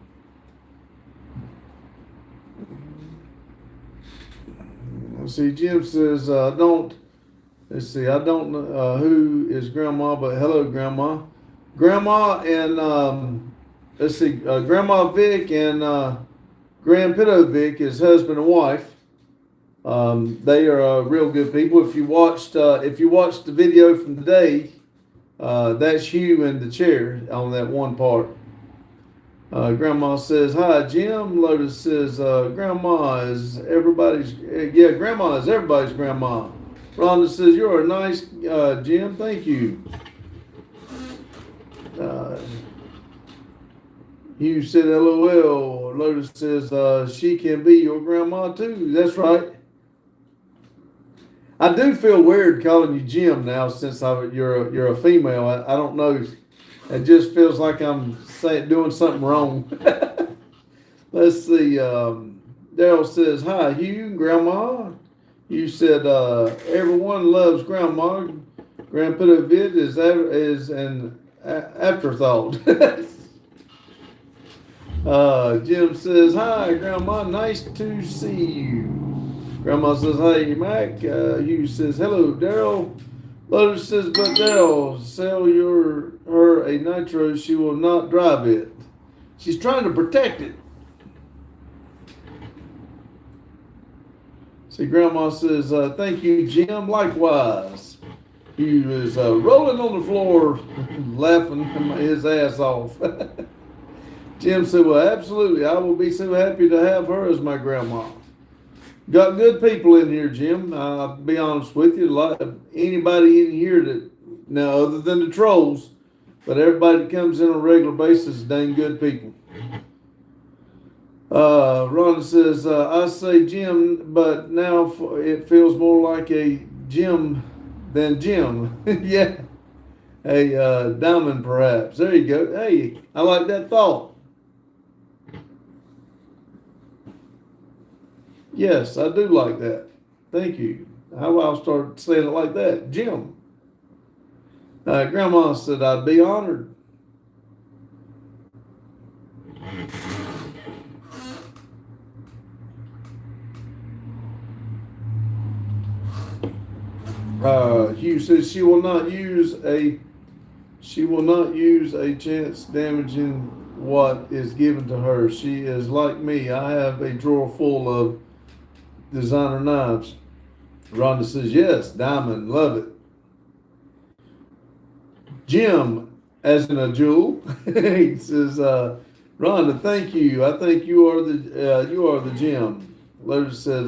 Let's see, Jim says, I don't know who is Grandma, but hello, Grandma. Grandma and, Grandma Vic and Grandpa Vic is husband and wife. They are real good people. If you watched the video from today, that's Hugh in the chair on that one part. Grandma says, hi, Jim. Lotus says, Grandma is everybody's, Grandma is everybody's grandma. Rhonda says, you're a nice Jim. Thank you. Hugh said, LOL. Lotus says, she can be your grandma too. That's right. I do feel weird calling you Jim now since you're a female. I don't know. It just feels like I'm doing something wrong. Let's see. Daryl says, hi, Hugh, Grandma. You said, everyone loves Grandma. Grandpa Vid is an afterthought. Jim says, hi, Grandma. Nice to see you. Grandma says, hey, Mac. Hugh says, hello, Daryl. Lotus says, but Daryl, sell her a nitro. She will not drive it. She's trying to protect it. See, Grandma says, thank you, Jim. Likewise. Hugh is rolling on the floor, laughing his ass off. Jim said, well, absolutely. I will be so happy to have her as my grandma. Got good people in here, Jim. I'll be honest with you. Anybody in here other than the trolls, but everybody that comes in on a regular basis is dang good people. Rhonda says, I say Jim, but now it feels more like a Jim than Jim. Yeah. A diamond, perhaps. There you go. Hey, I like that thought. Yes, I do like that. Thank you. How about I'll start saying it like that? Jim. Grandma said I'd be honored. Hugh says she will not use a chance damaging what is given to her. She is like me. I have a drawer full of designer knives. Rhonda says, yes, diamond, love it. Jim, as in a jewel, he says, Rhonda, thank you. I think you are the Jim. Lotus said,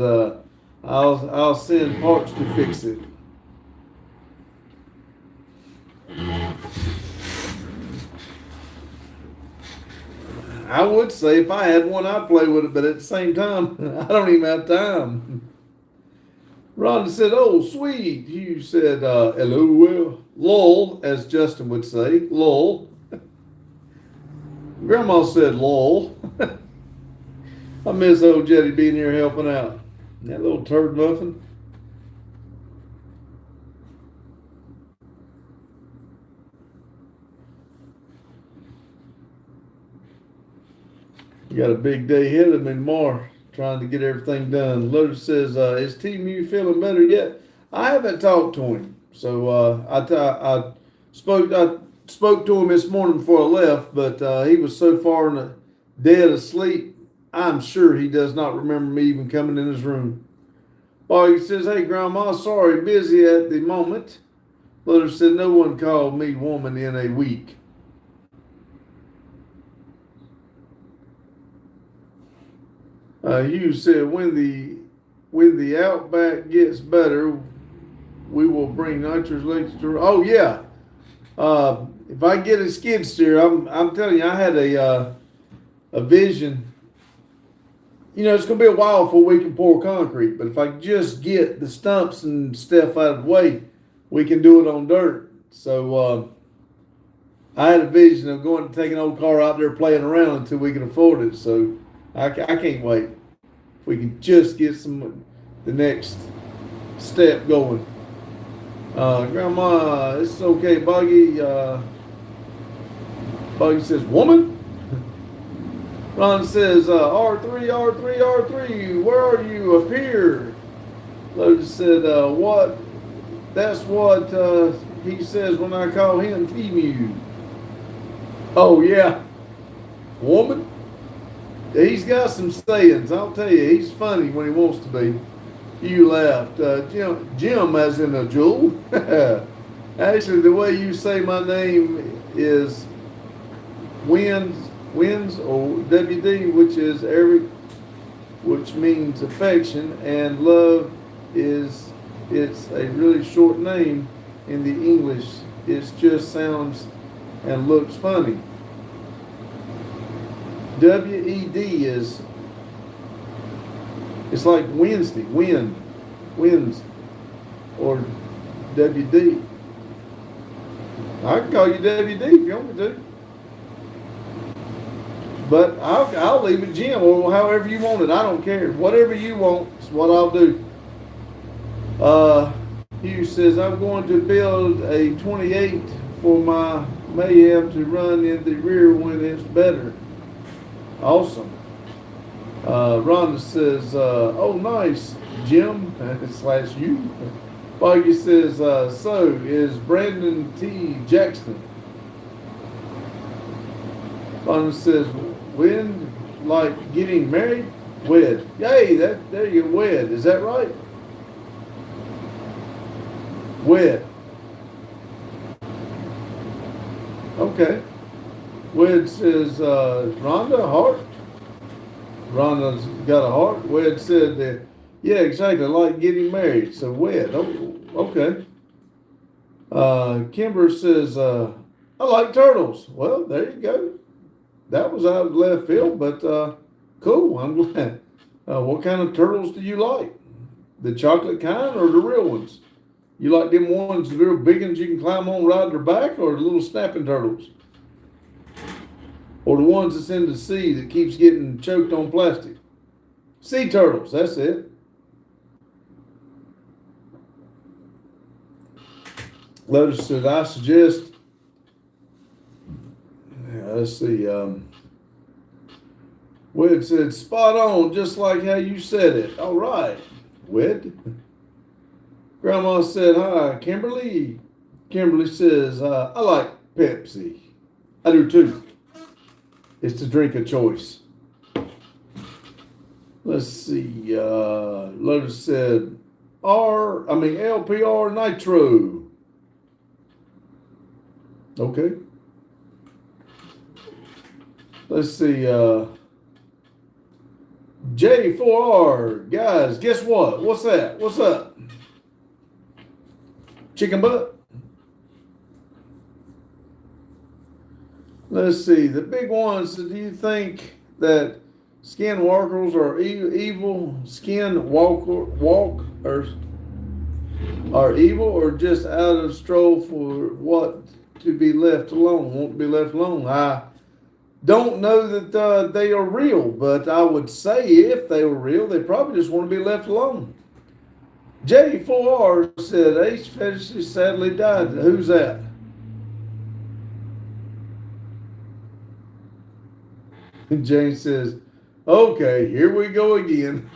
I'll send parts to fix it. I would say if I had one, I'd play with it, but at the same time, I don't even have time. Rhonda said, oh, sweet. You said, LOL, lol, as Justin would say, lol. Grandma said, lol. I miss old Jetty being here helping out. That little turd muffin. You got a big day ahead of me tomorrow, trying to get everything done. Lotus says, is T-Mew feeling better yet? I haven't talked to him. So I spoke to him this morning before I left, but he was so far dead asleep, I'm sure he does not remember me even coming in his room. Bobby says, hey, Grandma, sorry, busy at the moment. Lotus said, no one called me woman in a week. Hugh said, when the Outback gets better, we will bring nitrous lakes to. Oh yeah, If I get a skid steer, I'm telling you, I had a vision. You know, it's going to be a while before we can pour concrete, but if I just get the stumps and stuff out of the way, we can do it on dirt. So I had a vision of going to take an old car out there playing around until we can afford it. So I can't wait. If we can just get the next step going. Grandma, it's okay, Buggy. Buggy says, woman. Ron says, R3, R3, R3, where are you? Up here. Lotus said, what? That's what he says when I call him T-Mew. Oh, yeah. Woman? He's got some sayings. I'll tell you, he's funny when he wants to be. You laughed. Jim as in a jewel. Actually, the way you say my name is Wins or WD, which is Eric, which means affection, and love it's a really short name in the English. It just sounds and looks funny. WED is it's like Wednesday, wins, or WD. I can call you WD if you want me to. But I'll leave it Jim or however you want it. I don't care. Whatever you want is what I'll do. Hugh says, I'm going to build a 28 for my Mayhem to run in the rear when it's better. Awesome. Rhonda says, oh, nice, Jim, / you. Boggy says, so is Brandon T. Jackson. Rhonda says, when, like getting married? Wed. Yay, there you go, wed. Is that right? Wed. Okay. Wed says, Rhonda, heart? Rhonda's got a heart. Wed said that, yeah, exactly, like getting married. So wed. Oh, okay. Kimber says, I like turtles. Well, there you go. That was out of left field, but cool. I'm glad. What kind of turtles do you like? The chocolate kind or the real ones? You like them ones, the real big ones you can climb on, ride their back, or the little snapping turtles? Or the ones that's in the sea that keeps getting choked on plastic? Sea turtles, that's it. Lotus said, I suggest, let's see, Wed said, spot on, just like how you said it. All right, Wed. Grandma said, hi, Kimberly. Kimberly says, I like Pepsi. I do too. It's the drink of choice. Let's see, Lotus said, LPR Nitro. Okay. Let's see, J4R. Guys, guess what? What's that? What's up? Chicken butt? Let's see, the big ones, do you think that skinwalkers are evil? Skinwalkers are evil or just out of stroll for what? To be left alone, want to be left alone. I don't know that they are real, but I would say if they were real, they probably just want to be left alone. J4R said, Ace Fetishy sadly died. Who's that? And Jane says, okay, here we go again.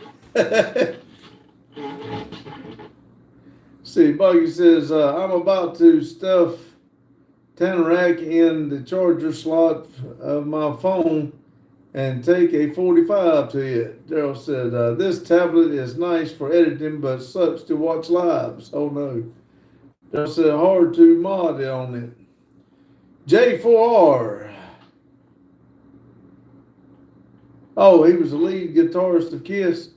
See, Buggy says, I'm about to stuff Tanerac in the charger slot of my phone and take a 45 to it. Daryl said, this tablet is nice for editing, but sucks to watch lives. Oh no. Daryl said, hard to mod on it. J4R. Oh, he was the lead guitarist of Kiss.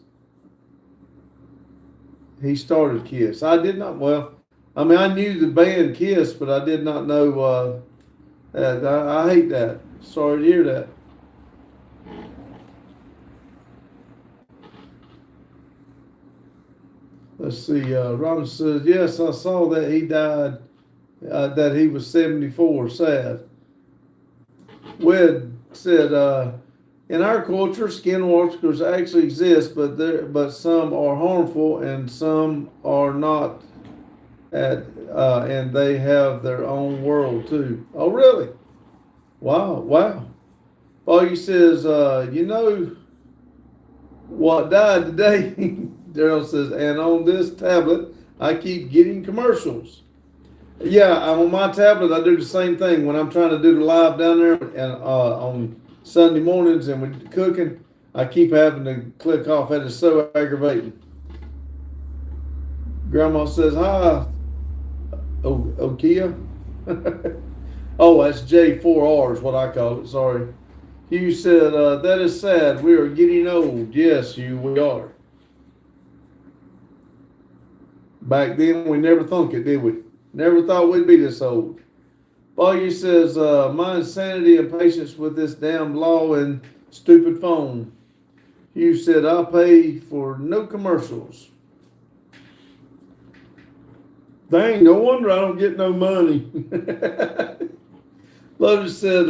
He started Kiss. I did not, well, I mean, I knew the band Kiss, but I did not know that. I hate that. Sorry to hear that. Let's see. Robin says, yes, I saw that he died, that he was 74. Sad. Wed said, in our culture, skinwalkers actually exist, but some are harmful and some are not. And they have their own world too. Oh, really? Wow, wow. Foggy says, you know what died today? Daryl says, and on this tablet, I keep getting commercials. Yeah, on my tablet, I do the same thing when I'm trying to do the live down there, and on Sunday mornings and we're cooking, I keep having to click off. That is so aggravating. Grandma says, hi, Okia. Oh, that's J4R is what I call it. Sorry. Hugh said, that is sad. We are getting old. Yes, Hugh, we are. Back then, we never thunk it, did we? Never thought we'd be this old. Foggy says, my insanity and patience with this damn law and stupid phone. Hugh said, I'll pay for no commercials. Dang, no wonder I don't get no money. Lotus said,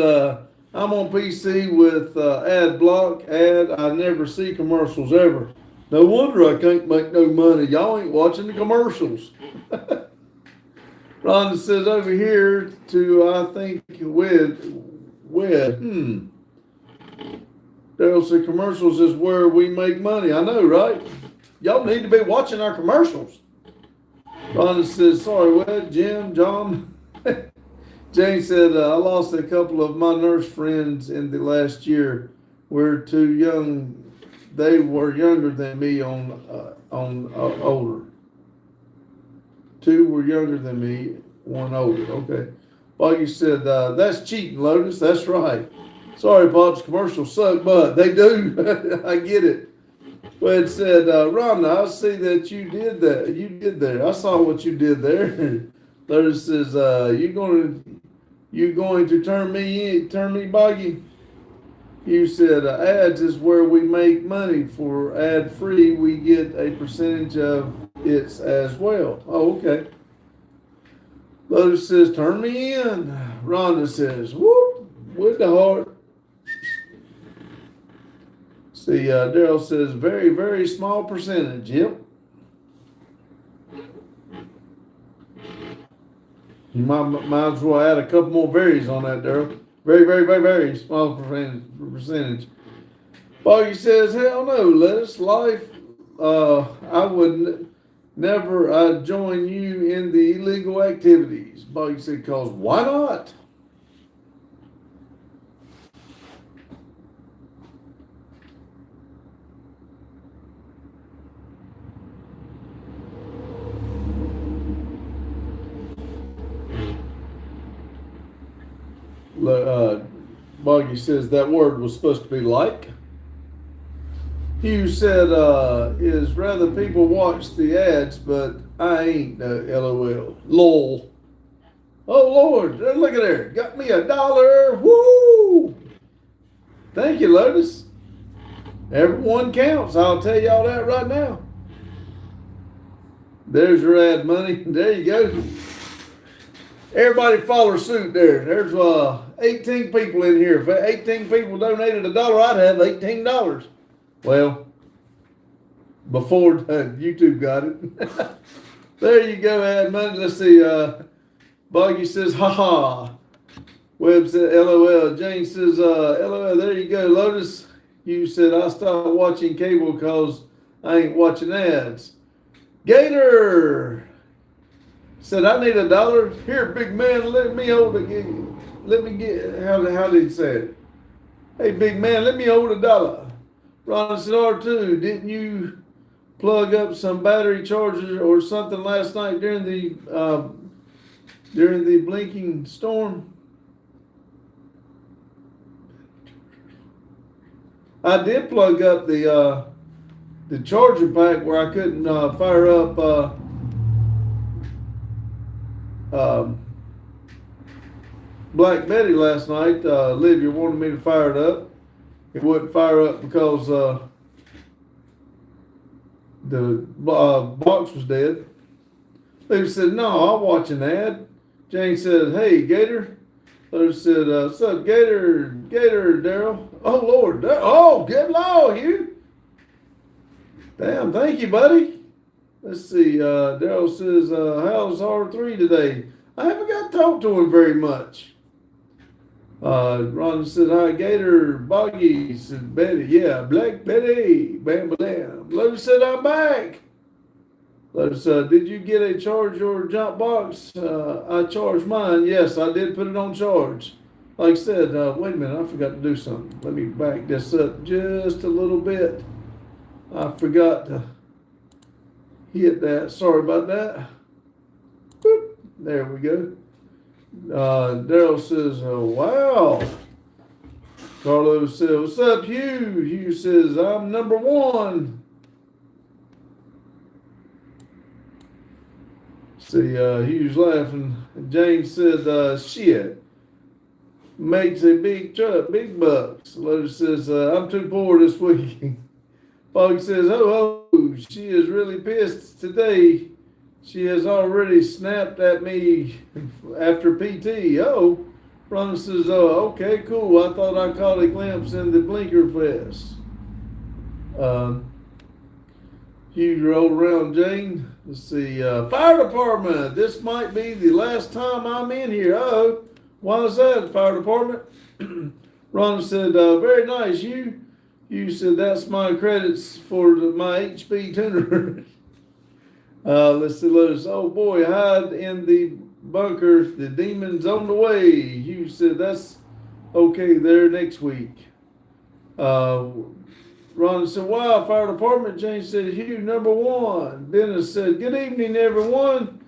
I'm on PC with ad block, I never see commercials ever. No wonder I can't make no money. Y'all ain't watching the commercials. Rhonda says over here to, I think, Daryl said commercials is where we make money. I know, right? Y'all need to be watching our commercials. Rhonda says, sorry, Wed, Jim, John. Jane said, I lost a couple of my nurse friends in the last year. We're too young. They were younger than me on older. Two were younger than me, one older. Okay. Foggy said, that's cheating, Lotus. That's right. Sorry, Pops, commercials suck, but they do. I get it. But it said, Rhonda, I see that you did that. You did there. I saw what you did there. Lotus says, you going to turn me boggy? You said ads is where we make money. For ad free, we get a percentage of it as well. Oh, okay. Lotus says, turn me in. Rhonda says, whoop, with the heart. See, Daryl says, very, very small percentage. Yep. You might as well add a couple more berries on that, Daryl. Very, very, very, very small percentage. Foggy says, hell no, lettuce life. I would never join you in the illegal activities. Foggy said, cause why not? Boggy says that word was supposed to be like. Hugh said, is rather people watch the ads, but I ain't, LOL. Lol. Oh, Lord, look at there. Got me $1. Woo! Thank you, Lotus. Everyone counts. I'll tell y'all that right now. There's your ad money. There you go. Everybody follow suit there. There's 18 people in here. If 18 people donated $1, I'd have $18. Well, before YouTube got it. There you go, ad money. Let's see. Boggy says, ha. Webb said, LOL. Jane says, LOL. There you go. Lotus, you said, I stopped watching cable because I ain't watching ads. Gator said, I need $1. Here, big man, let me hold it. Let me get, how did he say it? Hey, big man, let me hold $1. Ron said, R2, didn't you plug up some battery chargers or something last night during the blinking storm? I did plug up the charger pack where I couldn't fire up um, Black Betty last night. Olivia wanted me to fire it up. It wouldn't fire up because the box was dead. They said, "No, I'll watch an ad." Jane said, "Hey, Gator." They said, "What's up, Gator? Gator, Daryl." "Oh Lord, oh good Lord, you." "Damn, thank you, buddy." Let's see. Daryl says, "How's R3 today?" I haven't got to talk to him very much. Ron said, "Hi, Gator." Boggy said, "Betty, yeah, Black Betty." Bam, bam. Lotus said, "I'm back." Lotus, "Did you get a charge or jump box?" "I charged mine." "Yes, I did put it on charge." Like I said, wait a minute, I forgot to do something. Let me back this up just a little bit. I forgot to hit that. Sorry about that. Boop. There we go. Daryl says, "Wow." Carlos says, "What's up, Hugh?" Hugh says, "I'm number one." See, Hugh's laughing. Jane said, "Shit. Makes a big truck, big bucks." Lotus says, "I'm too poor this week." Boggy says, "Oh, she is really pissed today. She has already snapped at me after PT." "Oh." Ron says, "Oh, okay, cool. I thought I caught a glimpse in the blinker fest." Hugh rolled around Jane. Let's see. "Fire department. This might be the last time I'm in here." "Oh, why is that, fire department?" Ron said, "Very nice, Hugh." Hugh said, "That's my credits for my HP tuner." Let's see. Lotus. "Oh boy, hide in the bunker. The demon's on the way." Hugh said, "That's okay there next week." Ron said, "Wow, fire department." Jane said, "Hugh, number one." Dennis said, "Good evening, everyone."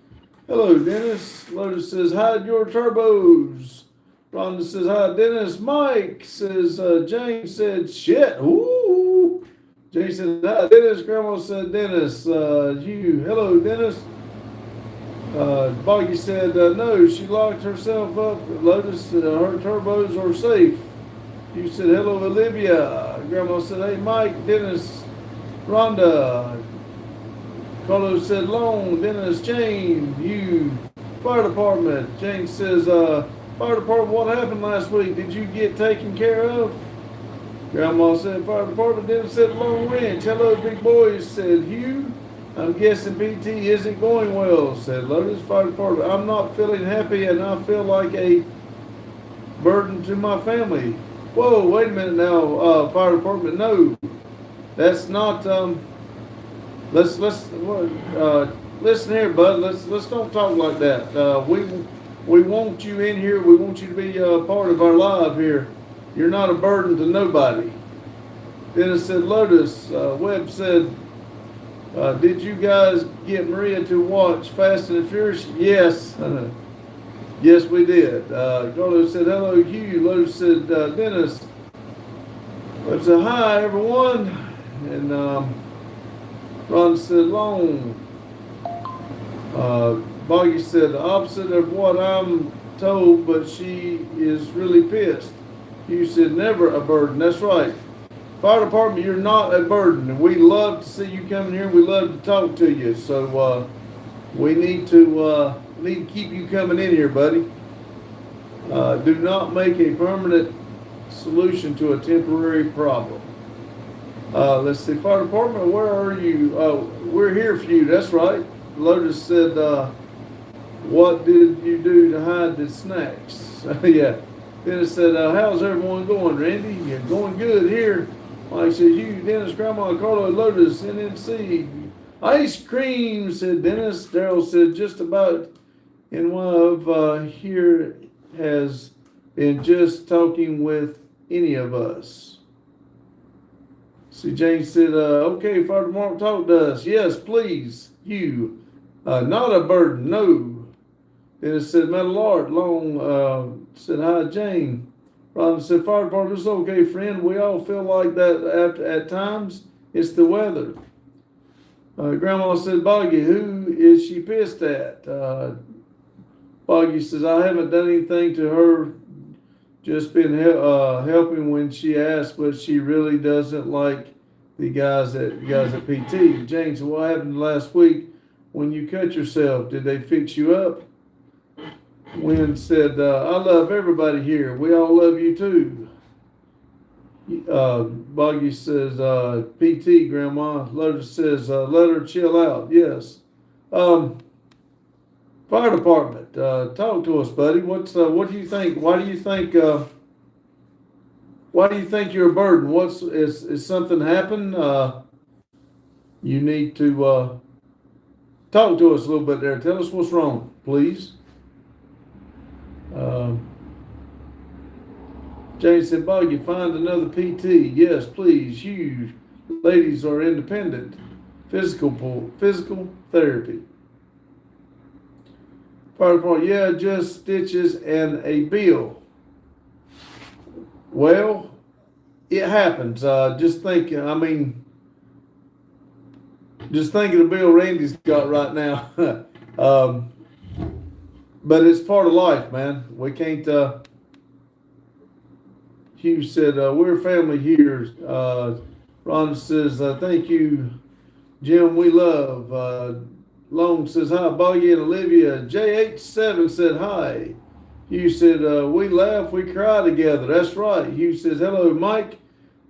"Hello, Dennis." Lotus says, "Hide your turbos." Ron says, "Hi, Dennis." Mike says, Jane said, "Shit, ooh." Jane said, "Hi, Dennis." Grandma said, "Dennis." Hugh, "Hello, Dennis." Boggy said, "No, she locked herself up." Lotus said, "Her turbos are safe." You said, "Hello, Olivia." Grandma said, "Hey, Mike." Dennis, Rhonda. Carlos said, "Long." Dennis, Jane. You, fire department. Jane says, "Fire department, what happened last week? Did you get taken care of?" Grandma said, "Fire department." Dennis said, "Long Ranch." "Hello, big boys," said Hugh. "I'm guessing PT isn't going well," said Lotus. Fire department, "I'm not feeling happy and I feel like a burden to my family." "Whoa, wait a minute now, fire department. No, that's not, let's, listen here, bud. Let's don't talk like that. We want you in here. We want you to be a part of our life here. You're not a burden to nobody." Dennis said, "Lotus." Webb said, "Did you guys get Maria to watch Fast and the Furious?" "Yes." "Yes, we did." Carlos said, "Hello, Hugh." Lotus said, "Dennis." Webb said, "Hi, everyone." And Ron said, "Long." Boggy said, "The opposite of what I'm told, but she is really pissed." You said, "Never a burden." That's right. Fire department, you're not a burden. And we love to see you coming here. We love to talk to you. So we need to keep you coming in here, buddy. Do not make a permanent solution to a temporary problem. Let's see, fire department, where are you? We're here for you. That's right. Lotus said, "What did you do to hide the snacks?" Yeah. Dennis said, "How's everyone going, Randy?" "Yeah, going good here." Mike said, "You, Dennis, Grandma, Carlo, Lotus, NNC. Ice cream," said Dennis. Daryl said, "Just about in one of here has been just talking with any of us." See, Jane said, "Okay, Fire Department, talk to us." "Yes, please, you. Not a burden, no." Dennis said, "Metal Art." Long said, "Hi, Jane." Ron said, "Fire Department, it's okay, friend. We all feel like that at times. It's the weather." Grandma said, "Boggy, who is she pissed at?" Boggy says, I haven't done anything to her, just been helping when she asks, but she really doesn't like the guys at PT. James, what happened last week when you cut yourself? Did they fix you up? Wynn said, I love everybody here. We all love you too. Boggy says, PT, Grandma. Lotus says, let her chill out. Yes. Fire department, talk to us, buddy. What do you think? Why do you think you're a burden? Is something happened? You need to talk to us a little bit there. Tell us what's wrong, please. Jane said, Boggy, find another PT. Yes, please. You ladies are independent. Physical therapy. Fire department, yeah, just stitches and a bill. Well, it happens. Just thinking of the bill Randy's got right now. But it's part of life, man. We can't. Hugh said, we're family here. Ron says, thank you, Jim, we love. Long says, hi, Boggy and Olivia. JH7 said, hi. Hugh said, we laugh, we cry together. That's right. Hugh says, hello, Mike.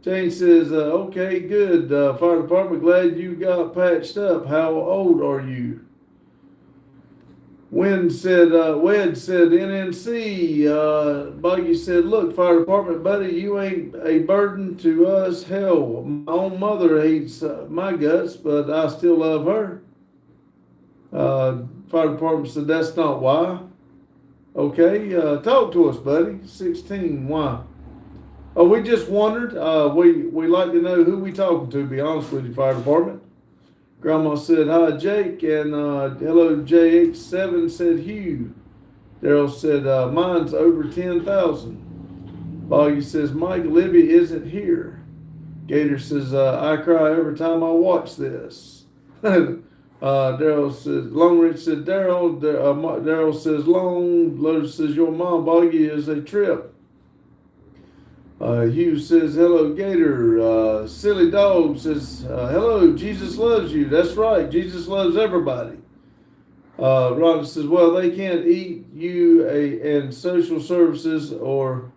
Jane says, okay, good. Fire department, glad you got patched up. How old are you? Wed said NNC. Boggy said, look, fire department, buddy, you ain't a burden to us. Hell, my own mother hates my guts, but I still love her. Fire department said, that's not why. Okay, talk to us, buddy. 16, why? Oh, we just wondered. We like to know who we talking to, be honest with you, fire department. Grandma said, hi, Jake, and hello, JH7 said, Hugh. Daryl said, mine's over 10,000. Boggy says, Mike, Libby isn't here. Gator says, I cry every time I watch this. Daryl says, Longridge said, Daryl. Daryl says, Long. Lotus says, your mom, Boggy, is a trip. Hugh says, hello, Gator. Silly Dog says, hello, Jesus loves you. That's right, Jesus loves everybody. Rhonda says, well, they can't eat you and social services or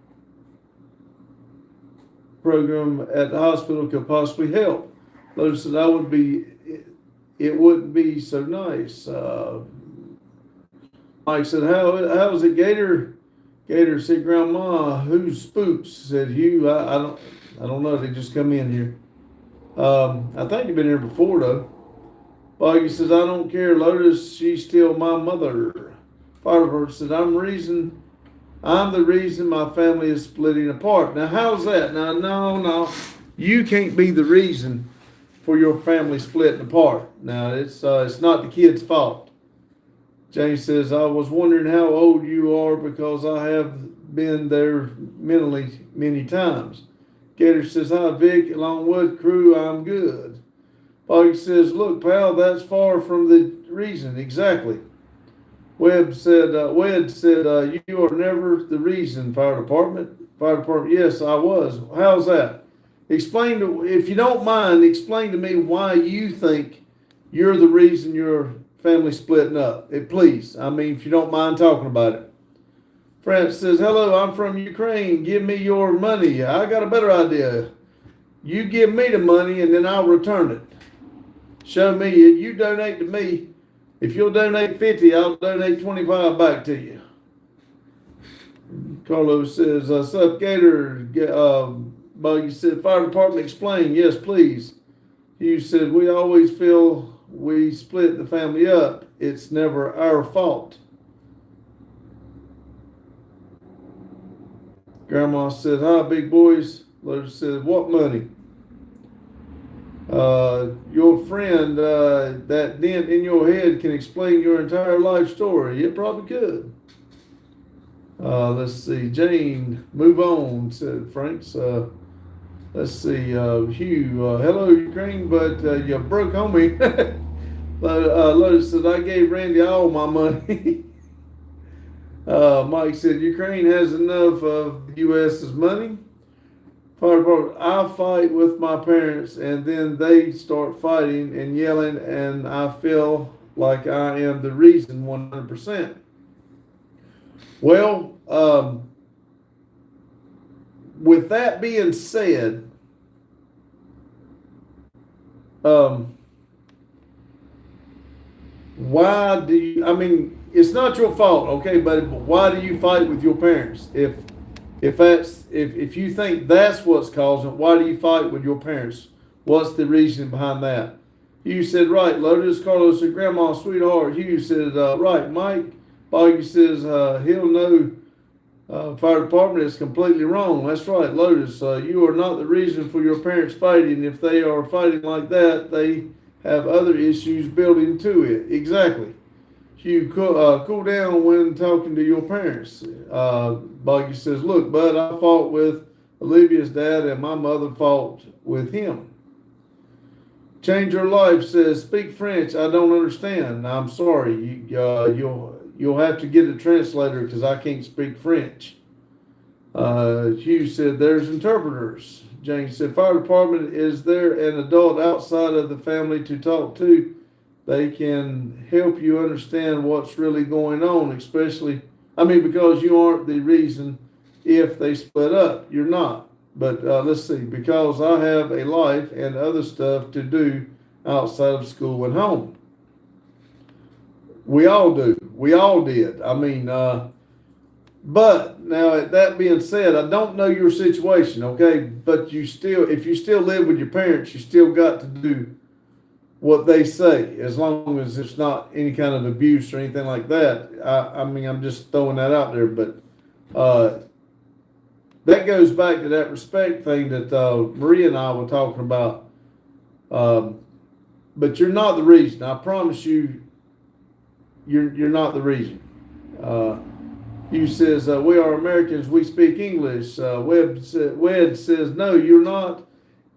program at the hospital could possibly help. Lotus says, it wouldn't be so nice. Mike said, how is it, Gator? Gator said, Grandma, who's spooks? Said Hugh. I don't know. They just come in here. I think you've been here before though. Boggy says, I don't care, Lotus, she's still my mother. Firebird said, I'm the reason my family is splitting apart. Now how's that? Now no. You can't be the reason for your family splitting apart. Now it's not the kid's fault. James says, I was wondering how old you are because I have been there mentally many times. Gator says, hi, Vic, Longwood crew, I'm good. Boggy says, look, pal, that's far from the reason. Exactly. Wed said, you are never the reason, fire department. Fire department, yes, I was. How's that? If you don't mind, explain to me why you think you're the reason your family splitting up. Please, if you don't mind talking about it. France says, hello, I'm from Ukraine. Give me your money. I got a better idea. You give me the money and then I'll return it. Show me, you donate to me. If you'll donate 50, I'll donate 25 back to you. Carlos says, sup, Gator. Buggy said, fire department, explain. Yes, please. Hugh said, we always feel we split the family up. It's never our fault. Grandma said, hi, big boys. Lotus said, what money? Your friend, that dent in your head can explain your entire life story. It probably could. Let's see. Jane, move on, said Franks. Let's see. Hugh, hello, Ukraine, but you broke on me. Lotus said, I gave Randy all my money. Mike said, Ukraine has enough of the U.S.'s money. Fire department, I fight with my parents and then they start fighting and yelling, and I feel like I am the reason 100%. Well, with that being said, why do you, I mean, it's not your fault, okay, buddy, but why do you fight with your parents? If you think that's what's causing it, why do you fight with your parents? What's the reason behind that? Hugh said, right. Lotus, Carlos said, Grandma, sweetheart. Hugh said, right. Mike, Boggy says, he'll know fire department is completely wrong. That's right, Lotus. You are not the reason for your parents fighting. If they are fighting like that, they have other issues built into it. Exactly. Hugh, cool down when talking to your parents. Boggy says, look, bud, I fought with Olivia's dad and my mother fought with him. Change Your Life says, speak French. I don't understand. I'm sorry. You'll have to get a translator because I can't speak French. Hugh said, there's interpreters. Jane said, fire department, is there an adult outside of the family to talk to? They can help you understand what's really going on, because you aren't the reason if they split up. You're not. But let's see, because I have a life and other stuff to do outside of school and home. We all do. We all did. But now that being said, I don't know your situation, okay? But if you still live with your parents, you still got to do what they say, as long as it's not any kind of abuse or anything like that. I'm just throwing that out there, but that goes back to that respect thing that Maria and I were talking about. But you're not the reason. I promise you, you're not the reason. Hugh says, we are Americans, we speak English. Wed says, no, you're not.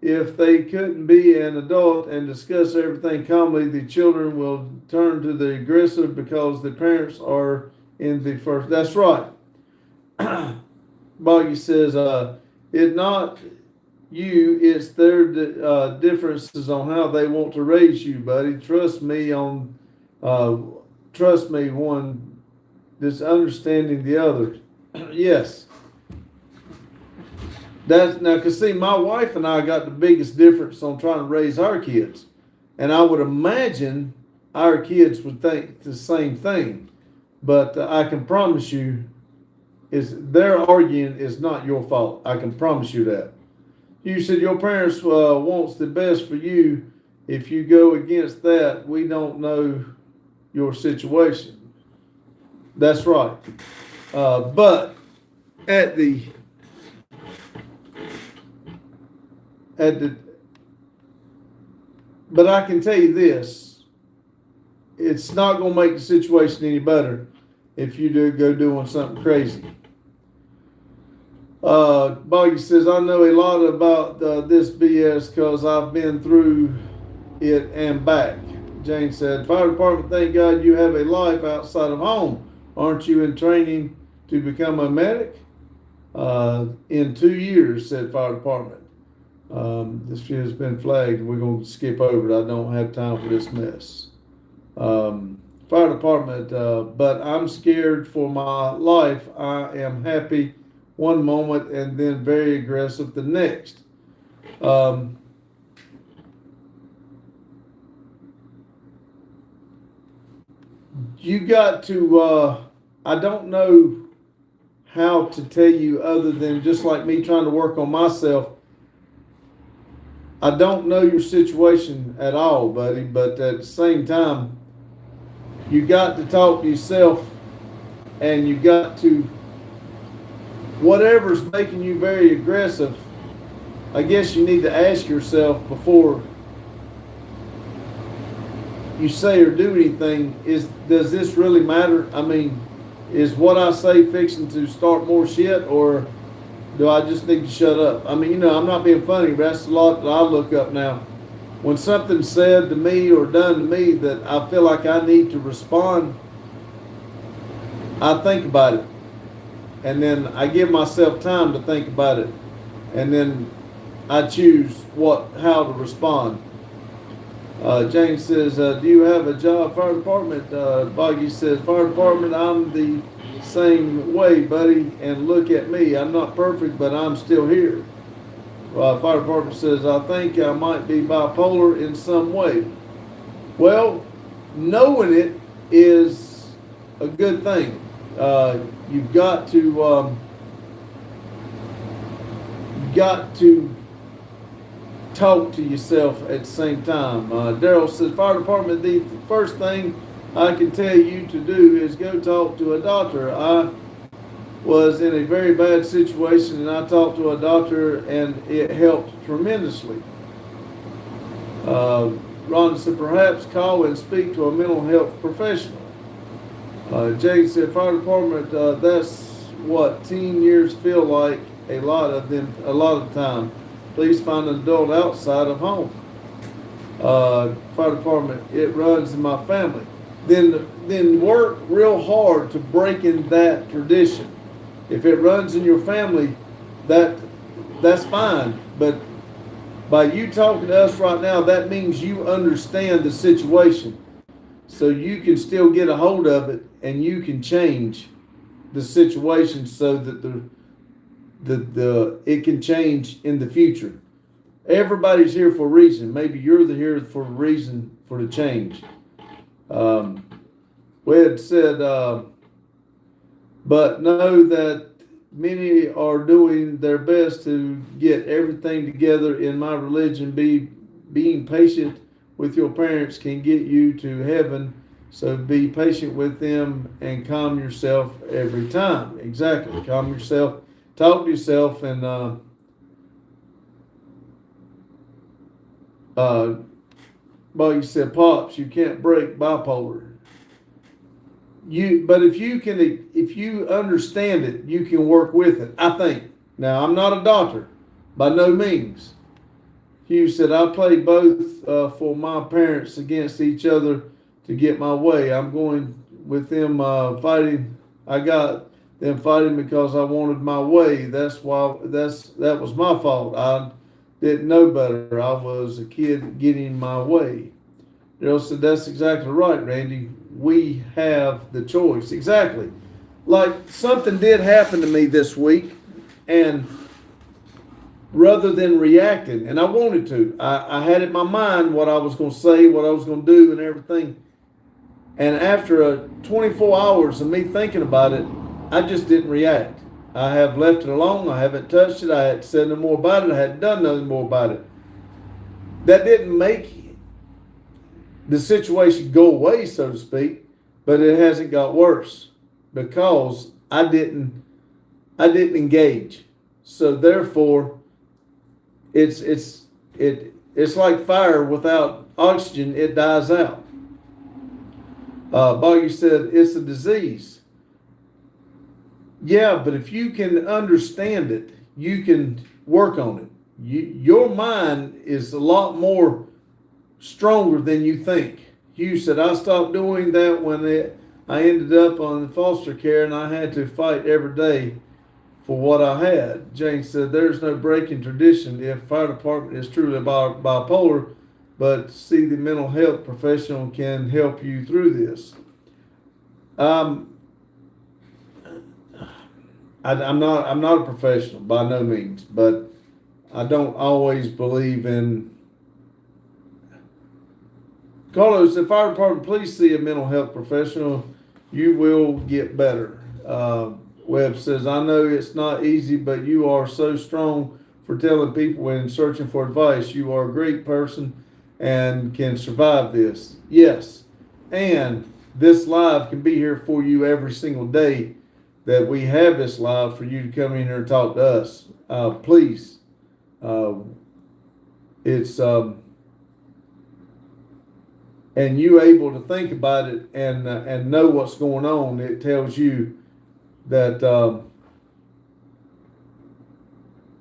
If they couldn't be an adult and discuss everything calmly, the children will turn to the aggressive because the parents are in the first. That's right. Boggy says, it's not you, it's their differences on how they want to raise you, buddy. Trust me, one, this understanding the other. Yes. That's now, because see, my wife and I got the biggest difference on trying to raise our kids. And I would imagine our kids would think the same thing. But I can promise you, their arguing is not your fault. I can promise you that. You said your parents wants the best for you. If you go against that, we don't know your situation. That's right. But but I can tell you this, it's not going to make the situation any better if you go doing something crazy. Boggy says, I know a lot about this BS because I've been through it and back. Jane said, fire department, thank God you have a life outside of home. Aren't you in training to become a medic? In 2 years, said fire department. This video has been flagged. We're going to skip over it. I don't have time for this mess. Fire department, but I'm scared for my life. I am happy one moment and then very aggressive the next. You got to, I don't know how to tell you other than just like me trying to work on myself. I don't know your situation at all, buddy, but at the same time, you got to talk to yourself and you got to, whatever's making you very aggressive, I guess you need to ask yourself before you say or do anything, does this really matter? Is what I say fixing to start more shit, or do I just need to shut up? I'm not being funny, but that's a lot that I look up now. When something's said to me or done to me that I feel like I need to respond, I think about it, and then I give myself time to think about it, and then I choose how to respond. James says, "Do you have a job, fire department?" Boggy says, "Fire department, I'm the same way, buddy. And look at me. I'm not perfect, but I'm still here." Fire department says, "I think I might be bipolar in some way." Well, knowing it is a good thing. You've got to talk to yourself at the same time. Daryl says, "Fire department, the first thing I can tell you to do is go talk to a doctor. I was in a very bad situation and I talked to a doctor and it helped tremendously." Ron said, "Perhaps call and speak to a mental health professional." Jake said, "Fire department, that's what teen years feel like a lot of the time. Please find an adult outside of home." Fire department, "It runs in my family." Then work real hard to break in that tradition. If it runs in your family, that's fine. But by you talking to us right now, that means you understand the situation. So you can still get a hold of it and you can change the situation so that it can change in the future. Everybody's here for a reason. Maybe you're here for a reason for the change. Wed said, "But know that many are doing their best to get everything together in my religion. Being patient with your parents can get you to heaven. So be patient with them and calm yourself every time." Exactly. Calm yourself. Talk to yourself and well, you said, "Pops, you can't break bipolar." But if you understand it, you can work with it. I think. Now, I'm not a doctor, by no means. Hugh said, "I played both for my parents against each other to get my way. I'm going with them fighting. I got them fighting because I wanted my way. That was my fault. I didn't know better. I was a kid getting my way." Daryl said, "That's exactly right, Randy. We have the choice." Exactly. Like something did happen to me this week, and rather than reacting, and I wanted to, I had in my mind what I was going to say, what I was going to do, and everything. And after 24 hours of me thinking about it, I just didn't react. I have left it alone. I haven't touched it. I hadn't said no more about it. I hadn't done nothing more about it. That didn't make the situation go away, so to speak, but it hasn't got worse because I didn't engage. So therefore, it's like fire without oxygen; it dies out. Boggy said it's a disease. Yeah, but if you can understand it, you can work on it. Your mind is a lot more stronger than you think. Hugh said, "I stopped doing that when I ended up on foster care and I had to fight every day for what I had." Jane said, "There's no breaking tradition if fire department is truly bipolar, but see the mental health professional can help you through this." I'm not a professional by no means, but I don't always believe in. Carlos, if fire department, please see a mental health professional. You will get better. Webb says, "I know it's not easy, but you are so strong for telling people and searching for advice. You are a great person and can survive this." Yes. And this live can be here for you every single day that we have this live for you to come in here and talk to us. Please. It's and you able to think about it and know what's going on. It tells you that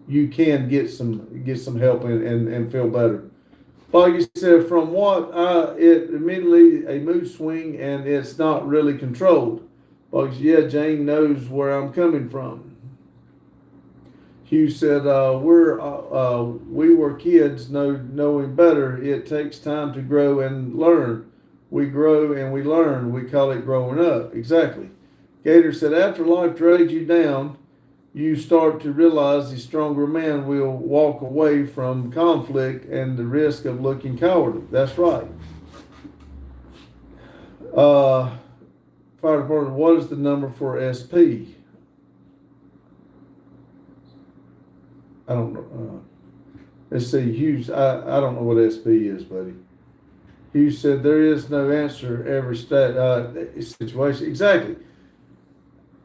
you can get some help and feel better. Boggy said, "From what it immediately a mood swing and it's not really controlled. Boggy said, yeah, Jane knows where I'm coming from. Hugh said, we were kids, knowing better. It takes time to grow and learn. We grow and we learn. We call it growing up. Exactly. Gator said, after life drags you down, you start to realize the stronger man will walk away from conflict and the risk of looking cowardly. That's right. Fire department, what is the number for SP? I don't know. Let's see, Hughes. I don't know what SP is, buddy. Hughes said there is no answer every situation. Exactly.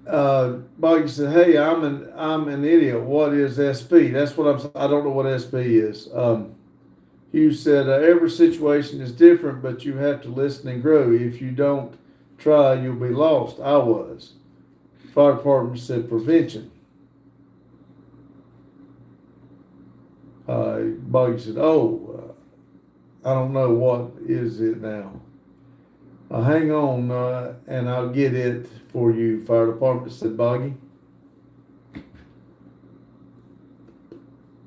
Boggy said, "Hey, I'm an idiot. What is SP? That's what I'm. I don't know what SP is." Hughes said, "Every situation is different, but you have to listen and grow. If you don't try, you'll be lost." I was. Fire department said prevention. Boggy said, "Oh, I don't know what is it now. Hang on, and I'll get it for you." Fire department said, Boggy.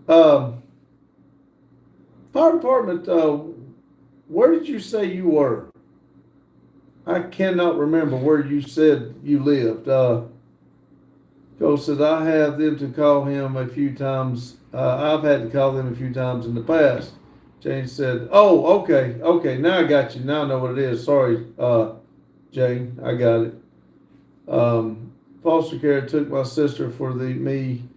Fire department, where did you say you were? I cannot remember where you said you lived. Cole said, I have them to call him a few times. I've had to call them a few times in the past. Jane said, oh, okay, now I got you. Now I know what it is. Sorry, Jane, I got it. Foster care took my sister for me,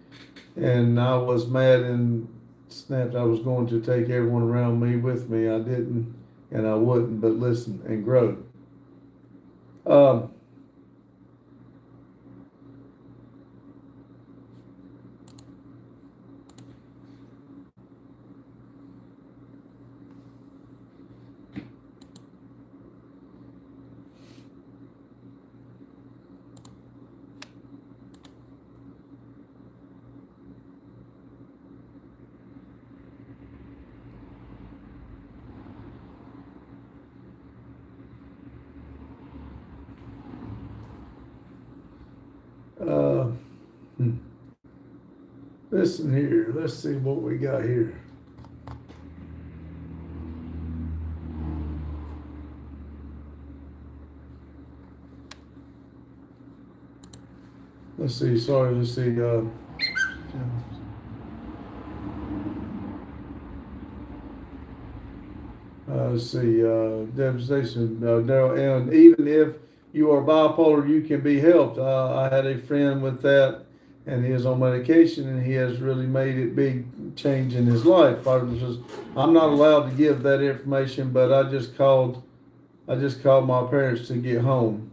and I was mad and snapped. I was going to take everyone around me with me. I didn't, and I wouldn't, but listen and grow. Listen here. Let's see what we got here. Let's see. Sorry. Let's see. Let's see. Devastation. And even if you are bipolar, you can be helped. I had a friend with that, and he is on medication, and he has really made a big change in his life. I'm not allowed to give that information, but I just called my parents to get home.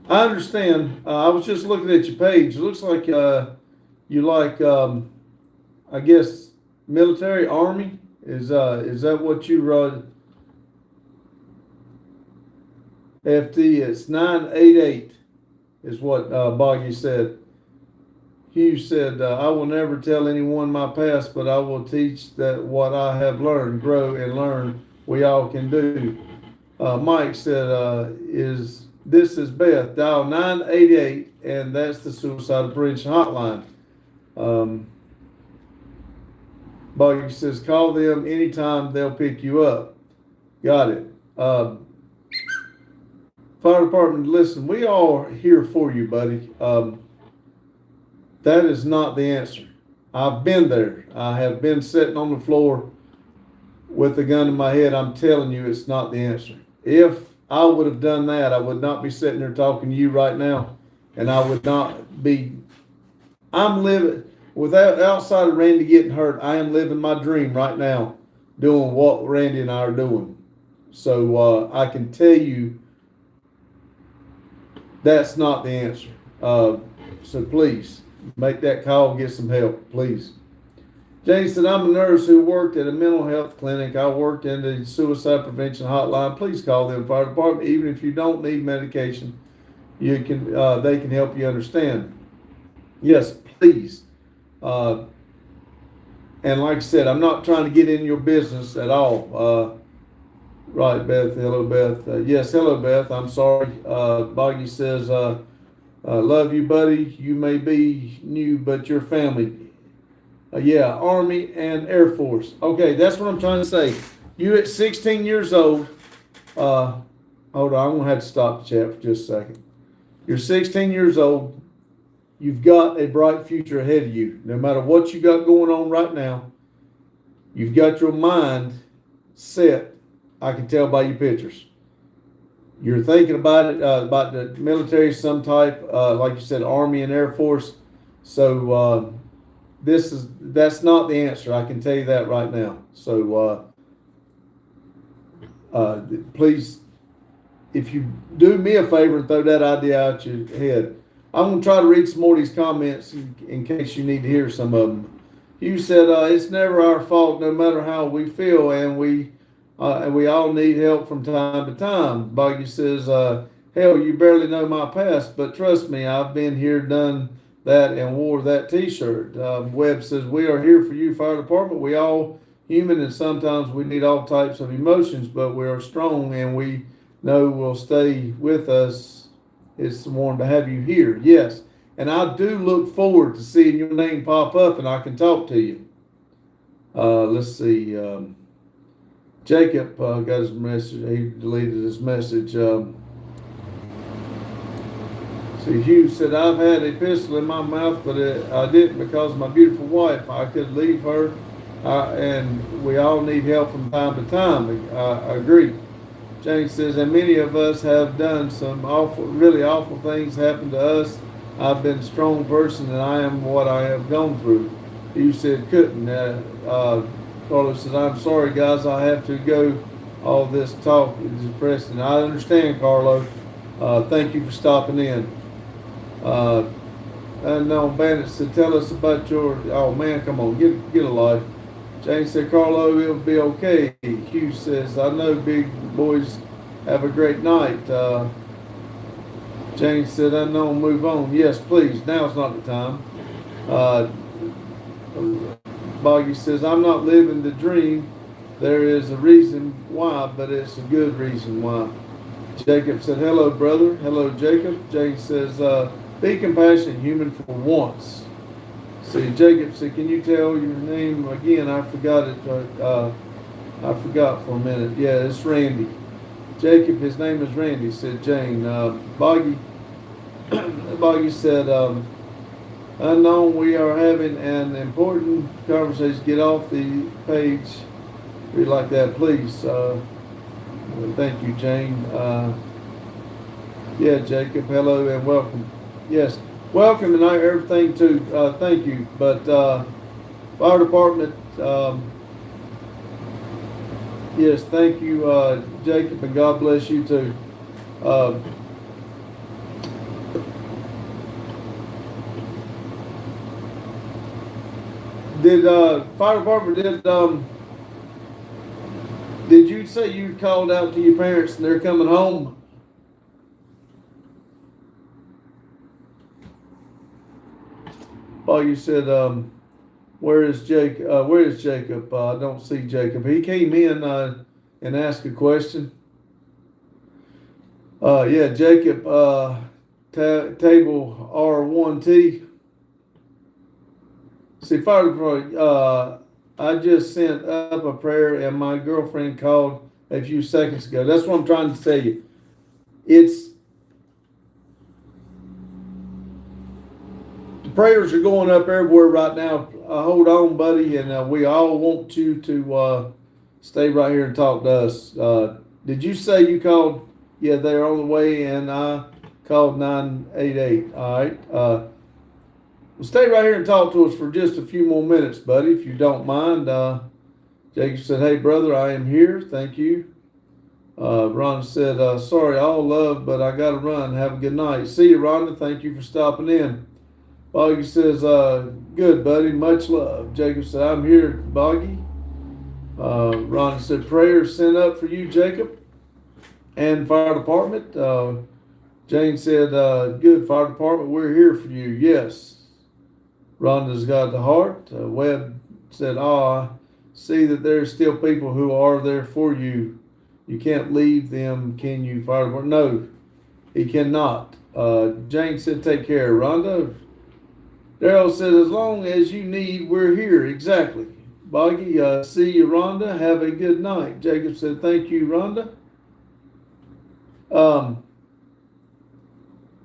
I understand. I was just looking at your page. It looks like you like, I guess, military, army. Is that what you wrote? FD, it's 988 is what Boggy said. Hugh said, I will never tell anyone my past, but I will teach that what I have learned, grow and learn, we all can do. Mike said, this is Beth. Dial 988, and that's the suicide prevention hotline. Boggy says, call them anytime, they'll pick you up. Got it. Fire department, listen, we are here for you, buddy. That is not the answer. I've been there. I have been sitting on the floor with a gun in my head. I'm telling you, it's not the answer. If I would have done that, I would not be sitting there talking to you right now, and I would not be. I'm living without outside of Randy getting hurt. I am living my dream right now, doing what Randy and I are doing. So I can tell you that's not the answer. So please make that call and get some help, please. Jane said, I'm a nurse who worked at a mental health clinic. I worked in the suicide prevention hotline. Please call them fire department. Even if you don't need medication, you can they can help you understand. Yes, please. And like I said, I'm not trying to get in your business at all. Right, Beth. Hello, Beth. Yes, hello, Beth. I'm sorry. Boggy says, love you, buddy. You may be new, but your family. Yeah, Army and Air Force. Okay, that's what I'm trying to say. You at 16 years old, hold on, I'm going to have to stop the chat for just a second. You're 16 years old. You've got a bright future ahead of you. No matter what you got going on right now, you've got your mind set. I can tell by your pictures. You're thinking about it, about the military, some type, like you said, Army and Air Force. So that's not the answer. I can tell you that right now. So please, if you do me a favor and throw that idea out your head, I'm going to try to read some more of these comments in case you need to hear some of them. You said it's never our fault, no matter how we feel, and we all need help from time to time. Boggy says, hell, you barely know my past, but trust me, I've been here, done that, and wore that T-shirt. Webb says, we are here for you, fire department. We all human, and sometimes we need all types of emotions, but we are strong, and we know will stay with us. It's warm to have you here. Yes. And I do look forward to seeing your name pop up and I can talk to you. Let's see. Jacob got his message. He deleted his message. See, Hugh said, I've had a pistol in my mouth, but I didn't because of my beautiful wife. I could leave her, and we all need help from time to time. I agree. James says, and many of us have done some awful, really awful things happen to us. I've been a strong person and I am what I have gone through. You said couldn't. Carlos says, I'm sorry guys, I have to go. All this talk is depressing. I understand, Carlo. Thank you for stopping in. Unknown Bandit said, tell us about your, oh man, come on, get a life. James said, Carlo, it'll be okay. Hugh says, I know big boys have a great night. James said, unknown, move on. Yes, please. Now's not the time. Boggy says, I'm not living the dream. There is a reason why, but it's a good reason why. Jacob said, hello, brother. Hello, Jacob. James says, be compassionate, human for once. See, Jacob said, can you tell your name again? I forgot it. I forgot for a minute. Yeah, it's Randy. Jacob, his name is Randy, said Jane. Boggy said, unknown, we are having an important conversation. Get off the page. Read like that, please. Thank you, Jane. Yeah, Jacob, hello and welcome. Yes. Welcome and everything too. Thank you. But fire department, yes, thank you, Jacob, and God bless you too. Did fire department did you say you called out to your parents and they're coming home? Oh, you said, where is Jake? Where is Jacob? I don't see Jacob. He came in and asked a question. Yeah, Jacob, table R1T. See, fire department, I just sent up a prayer and my girlfriend called a few seconds ago. That's what I'm trying to tell you. The prayers are going up everywhere right now. Hold on, buddy, and we all want you to stay right here and talk to us. Did you say you called? Yeah, they're on the way, and I called 988. All right. Well, stay right here and talk to us for just a few more minutes, buddy, if you don't mind. Jacob said, hey, brother, I am here. Thank you. Rhonda said, sorry, all love, but I got to run. Have a good night. See you, Rhonda. Thank you for stopping in. Boggy says, good, buddy. Much love. Jacob said, I'm here, Boggy. Rhonda said, prayers sent up for you, Jacob, and fire department. Jane said, good, fire department, we're here for you. Yes. Rhonda's got the heart. Webb said, I see that there's still people who are there for you. You can't leave them, can you, fire department? No, he cannot. Jane said, take care. Rhonda. Daryl said, as long as you need, we're here. Exactly. Boggy, see you, Rhonda. Have a good night. Jacob said, thank you, Rhonda.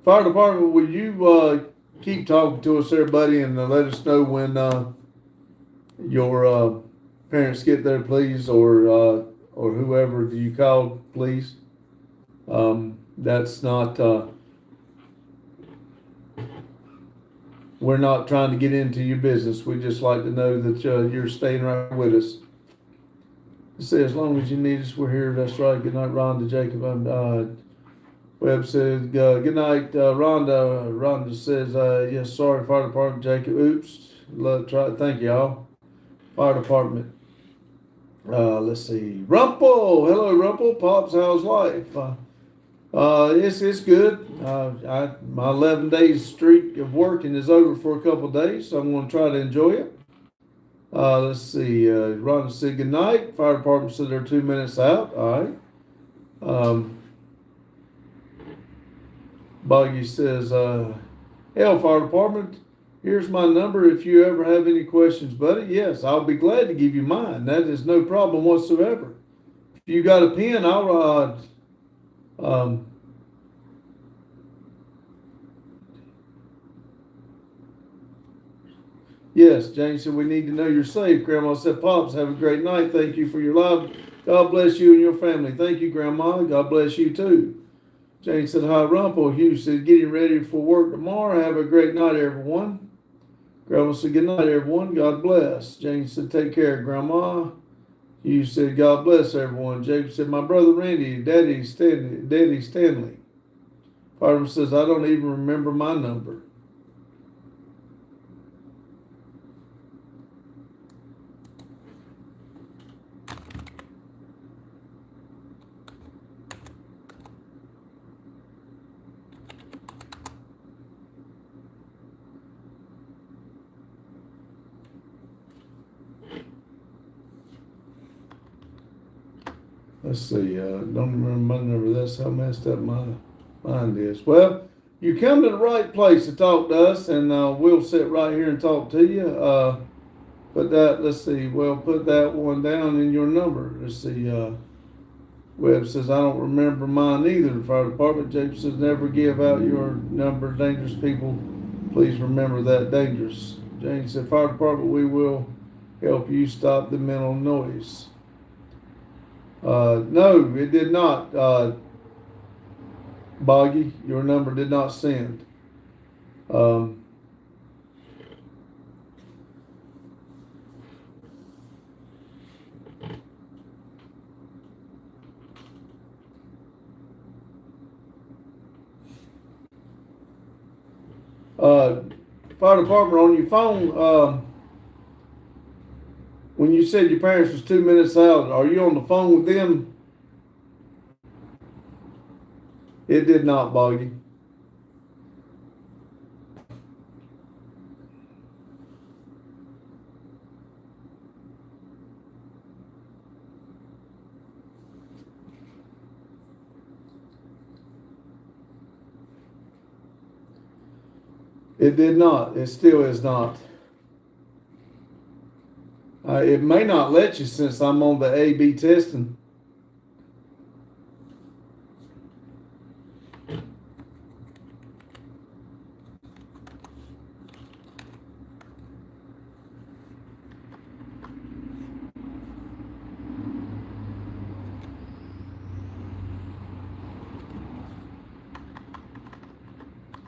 Fire department, will you keep talking to us, everybody, and let us know when your parents get there, please, or whoever you called, please. That's not. We're not trying to get into your business. We just like to know that you're staying right with us. Say as long as you need us, we're here. That's right. Good night, Rhonda, Jacob. Webb says, good night, Rhonda. Rhonda says, yes, sorry, fire department, Jacob. Oops. Thank y'all. Fire department. Let's see. Rumple. Hello, Rumple. Pops, how's life? It's good. My 11 days streak of working is over for a couple of days, so I'm going to try to enjoy it. Let's see. Rhonda said good night. Fire department said they're 2 minutes out. All right. Boggy says, hell, fire department, here's my number if you ever have any questions, buddy. Yes, I'll be glad to give you mine. That is no problem whatsoever. If you got a pen, I'll yes, Jane said, we need to know you're safe. Grandma said, Pops, have a great night. Thank you for your love. God bless you and your family. Thank you, Grandma. God bless you too. Jane said, hi, Rumple. Hugh said, getting ready for work tomorrow. Have a great night, everyone. Grandma said, good night, everyone. God bless. Jane said, take care, Grandma. Hugh said, God bless everyone. Jacob said, my brother Randy, Daddy Stanley. Fireman says, I don't even remember my number. Let's see, don't remember my number. That's how messed up my mind is. Well, you come to the right place to talk to us, and we'll sit right here and talk to you. Let's see, well, put that one down in your number. Let's see, Webb says, I don't remember mine either. The fire department. Jacob says, never give out your number. Dangerous people, please remember that. Dangerous. Jane said, fire department, we will help you stop the mental noise. No, it did not. Boggy, your number did not send. Fire department, on your phone, when you said your parents was 2 minutes out, are you on the phone with them? It did not, Boggy. It did not. It still is not. It may not let you since I'm on the A/B testing.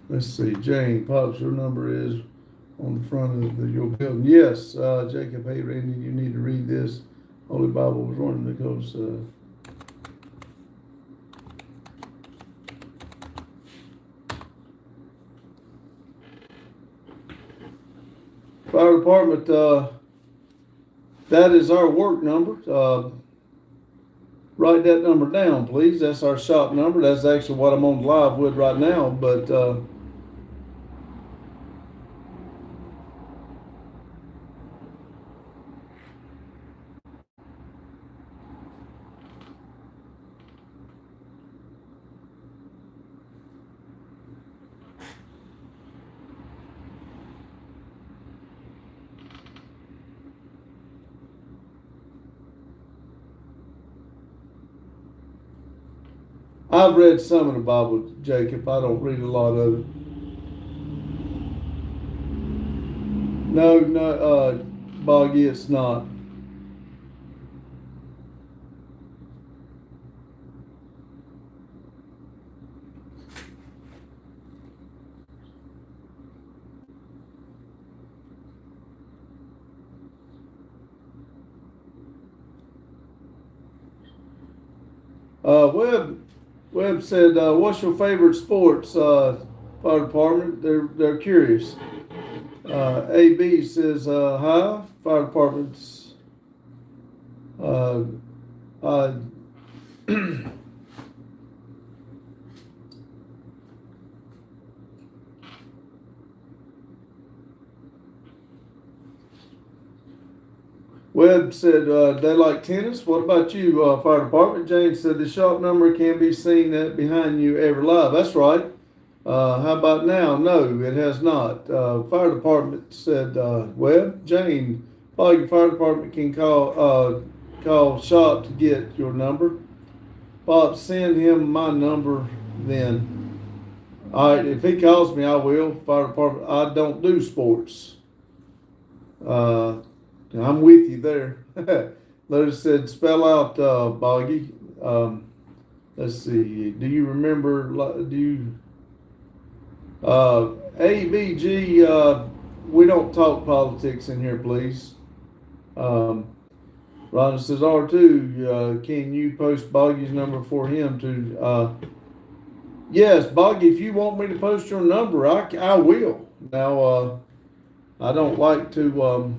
Let's see, Jane, Pops, your number is on the front of your building. Yes, Jacob, hey, Randy, you need to read this. Holy Bible was running because fire department, that is our work number. Write that number down, please. That's our shop number. That's actually what I'm on live with right now, but I've read some of the Bible, Jacob. I don't read a lot of it. No, no, Boggy, it's not. Webb said, "What's your favorite sports?" Fire department. They're curious. AB says, "Hi, fire departments." Uh, uh, Webb said, "They like tennis. What about you, fire department?" James said, "The shop number can be seen behind you every live." That's right. How about now? No, it has not. Fire department said, Webb, Jane, your fire department can call shop to get your number. Bob, send him my number then. All right, if he calls me, I will. Fire department, I don't do sports. I'm with you there. Larry said, spell out Boggy. Let's see. Do you remember? Do you? ABG, we don't talk politics in here, please. Rhonda says, R2, can you post Boggy's number for him to? Yes, Boggy, if you want me to post your number, I will. Now, I don't like to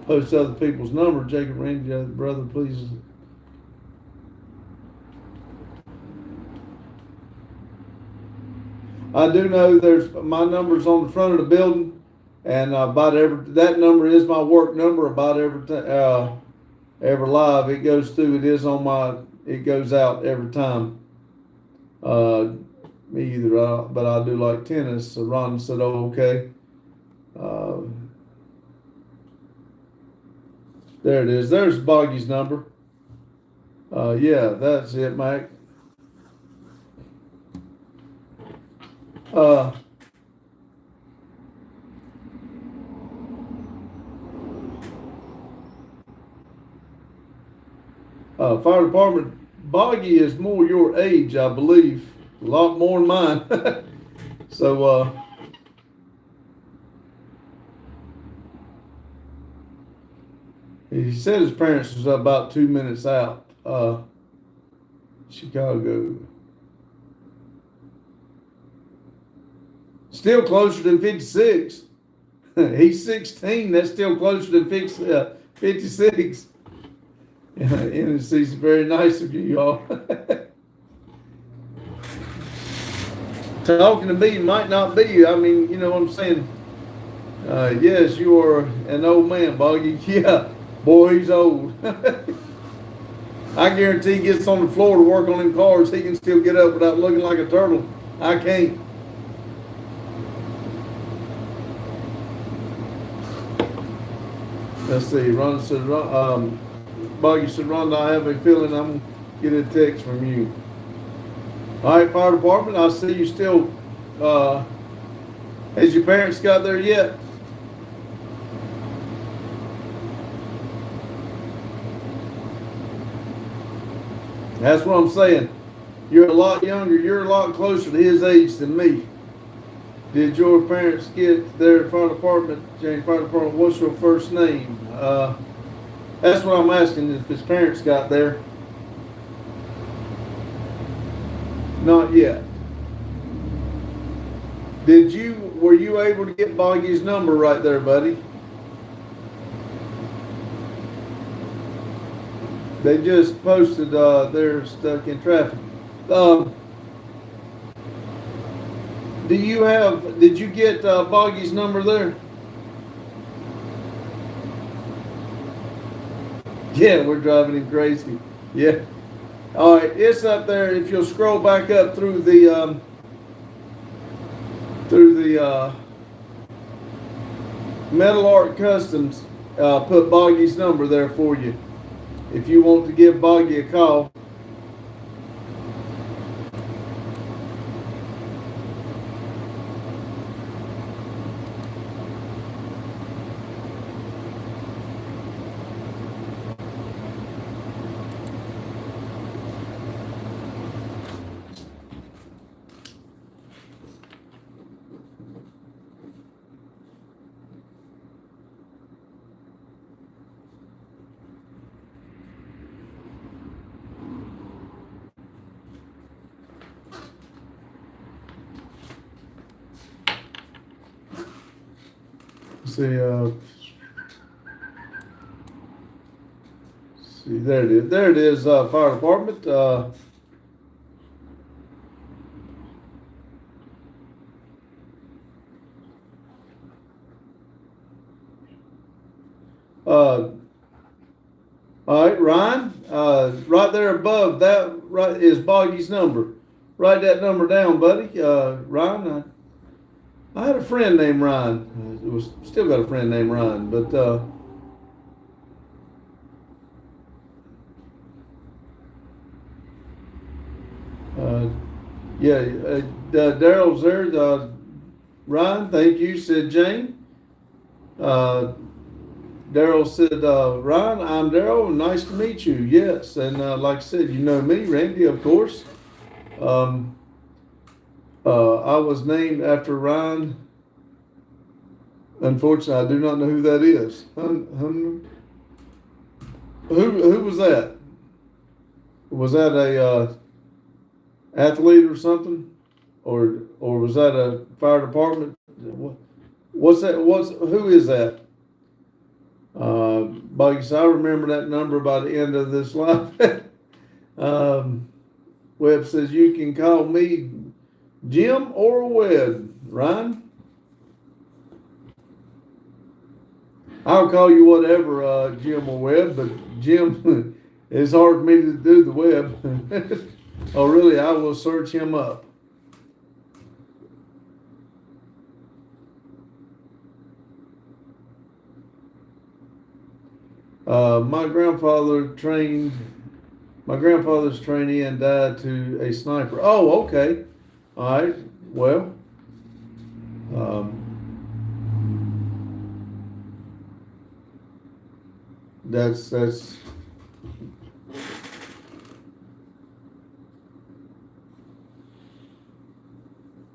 post other people's number. Jacob Randy, brother, please. I do know there's my number's on the front of the building, and that number is my work number. About every live it goes through, it goes out every time. Me either, but I do like tennis. So Ron said, "Oh, okay." There it is. There's Boggy's number. Yeah, that's it, Mike. Fire department, Boggy is more your age, I believe. A lot more than mine. So, he said his parents was about 2 minutes out. Chicago. Still closer than 56. He's 16. That's still closer than 56. NC is very nice of you, y'all. Talking to me might not be. I mean, you know what I'm saying? Yes, you are an old man, Boggy. Yeah, boy, he's old. I guarantee he gets on the floor to work on them cars, he can still get up without looking like a turtle. I can't. Let's see. Ron said, Boggy said, Rhonda, I have a feeling I'm going to get a text from you. All right, fire department, I see you still. Has your parents got there yet? That's what I'm saying. You're a lot younger. You're a lot closer to his age than me. Did your parents get there? Fire department, Jane Fire Department, what's your first name? That's what I'm asking, if his parents got there. Not yet. Were you able to get Boggy's number right there, buddy? They just posted they're stuck in traffic. Did you get Boggy's number there? Yeah, we're driving him crazy. Yeah. All right, it's up there. If you'll scroll back up through the Metal Art Customs, put Boggy's number there for you. If you want to give Boggy a call. see, see, there it is. There it is, fire department. Uh, all right, Ryan, right there above that right is Boggy's number. Write that number down, buddy. Ryan, I had a friend named Ryan. It was still got a friend named Ryan, but yeah, Daryl's there. Ryan, thank you, said Jane. Daryl said, Ryan, I'm Daryl. Nice to meet you. Yes. And like I said, you know me, Randy, of course. I was named after Ryan. Unfortunately, I do not know who that is. Who was that? Was that a athlete or something? Or was that a fire department? What's that? Who is that? Because I remember that number by the end of this life. Webb says you can call me Jim or Webb. Ryan, I'll call you whatever, Jim or Webb. But Jim, it's hard for me to do the Webb. Oh, really? I will search him up. My grandfather's trainee and died to a sniper. Oh, okay. All right. Well, that's.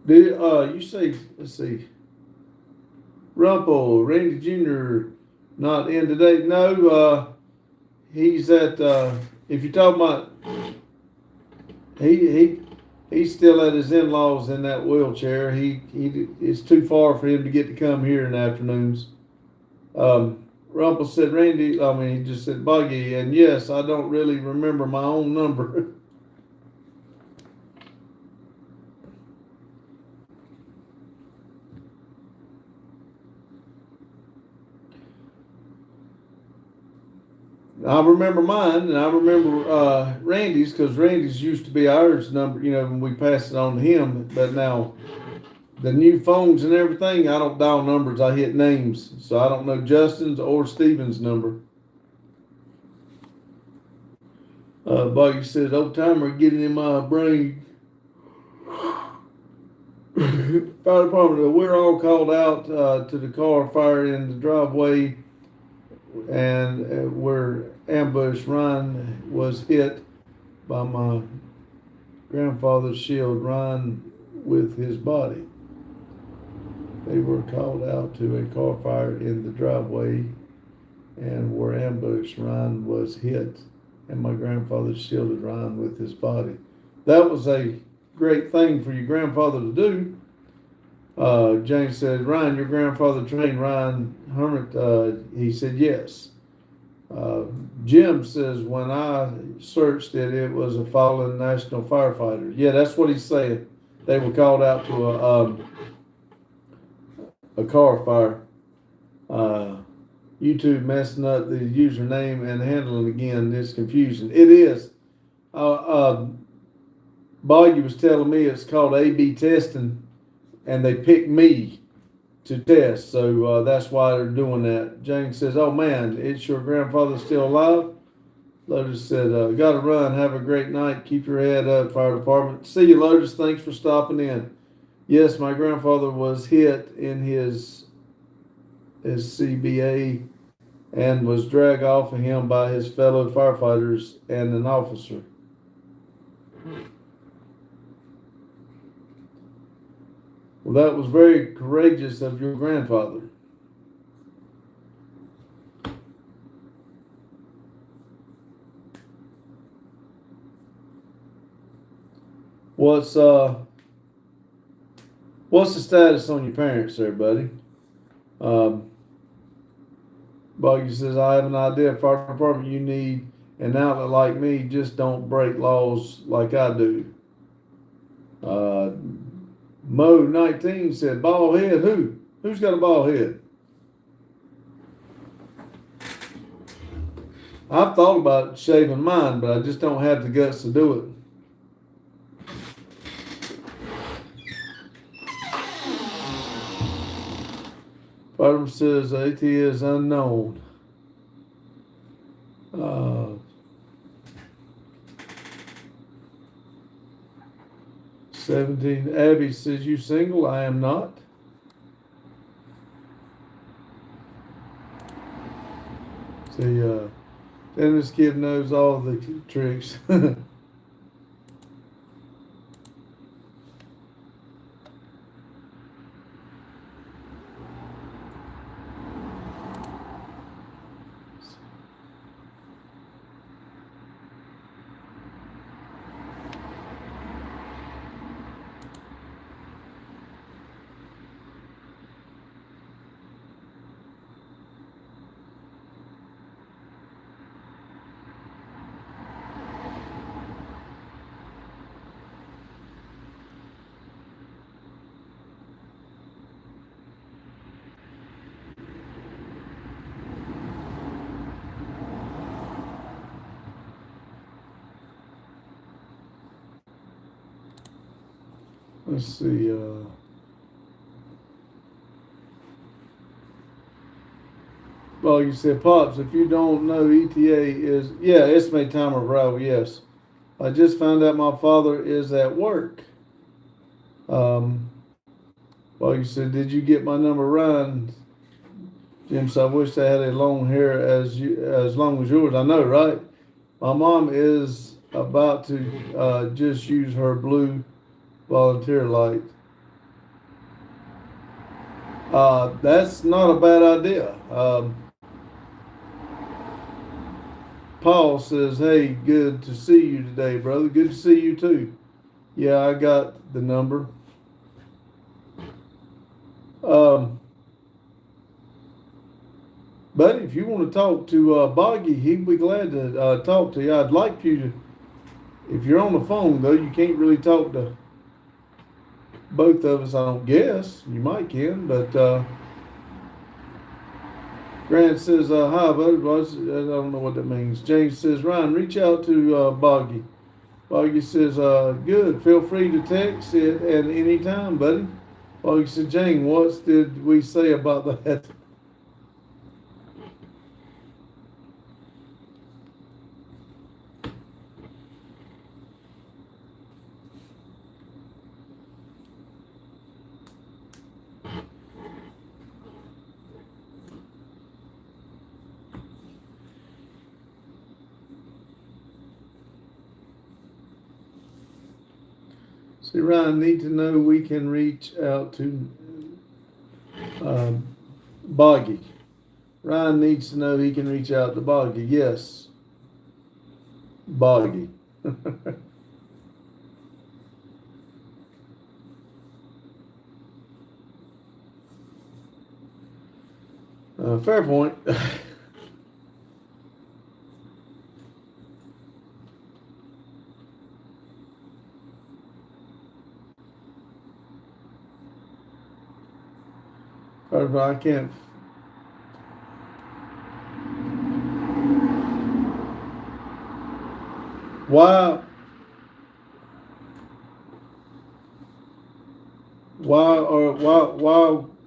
Did you say? Let's see. Rumpel, Randy Jr. not in today. No, he's at. If you're talking about, he's still at his in-laws in that wheelchair. It's too far for him to get to come here in the afternoons. Rumpel said, Randy. I mean, he just said Buggy, and yes, I don't really remember my own number. I remember mine, and I remember Randy's, because Randy's used to be ours number, you know, when we passed it on to him. But now, the new phones and everything, I don't dial numbers, I hit names. So I don't know Justin's or Steven's number. Buggy said, old timer getting in my brain. Fire department, we're all called out to the car fire in the driveway, and where ambush Ryan was hit by my grandfather's shield, Ryan with his body. They were called out to a car fire in the driveway, and where ambush Ryan was hit, and my grandfather shielded Ryan with his body. That was a great thing for your grandfather to do. James said, Ryan, your grandfather trained Ryan Hermit. He said, yes. Jim says, when I searched it, it was a fallen national firefighter. Yeah, that's what he's saying. They were called out to a car fire. YouTube messing up the username and handling again this confusion. It is. Boggy was telling me it's called A/B testing, and they picked me to test, so that's why they're doing that. James says, oh man, is your grandfather still alive? Lotus said, gotta run, have a great night, keep your head up, fire department. See you, Lotus, thanks for stopping in. Yes, my grandfather was hit in his CBA and was dragged off of him by his fellow firefighters and an officer. Well, that was very courageous of your grandfather. What's the status on your parents there, buddy? Buggy says, I have an idea. Fire department, you need an outlet like me. Just don't break laws like I do. Mo 19 said, bald head, who? Who's got a bald head? I've thought about shaving mine, but I just don't have the guts to do it. Bottom says AT is unknown. 17. Abby says, you single? I am not. See, then this kid knows all the tricks. Let's see. Well, you said, Pops, if you don't know, ETA is, yeah, estimated time of arrival, yes. I just found out my father is at work. Well, you said, did you get my number, Ryan? Jim said, I wish I had a long hair as long as yours. I know, right? My mom is about to just use her blue volunteer light. That's not a bad idea. Paul says, hey, good to see you today, brother. Good to see you too. Yeah, I got the number. Buddy, if you want to talk to Boggy, he'd be glad to talk to you. I'd like you to, if you're on the phone, though, you can't really talk to both of us, I don't guess. You might can, but Grant says, hi, buddy. I don't know what that means. James says, Ryan, reach out to Boggy. Boggy says, good. Feel free to text it at any time, buddy. Boggy said, Jane, what did we say about that? See, Ryan, need to know we can reach out to Boggy. Ryan needs to know he can reach out to Boggy. Yes. Boggy. Fair point. I can't. Why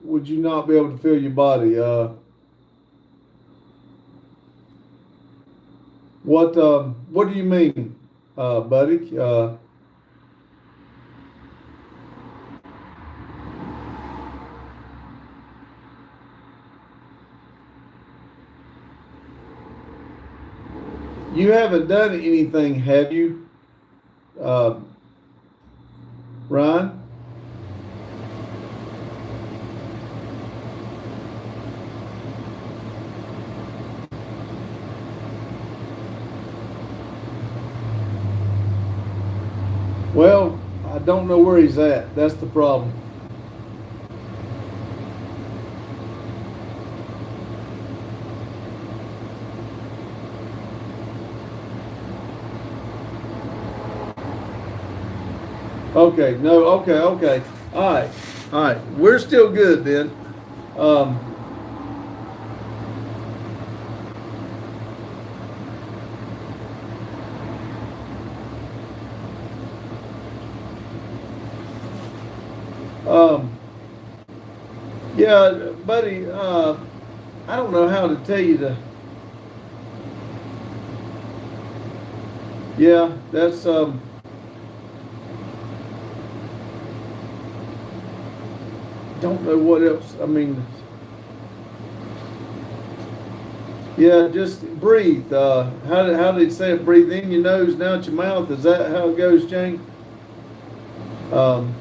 would you not be able to feel your body? What do you mean, buddy? You haven't done anything, have you, Ryan? Well, I don't know where he's at. That's the problem. Okay, no, okay, okay. All right. We're still good then. Um, um, yeah, buddy. I don't know how to tell you to. Yeah, that's don't know what else. I mean, yeah, just breathe. How did they say it? Breathe in your nose, and out your mouth. Is that how it goes, Jane? Um,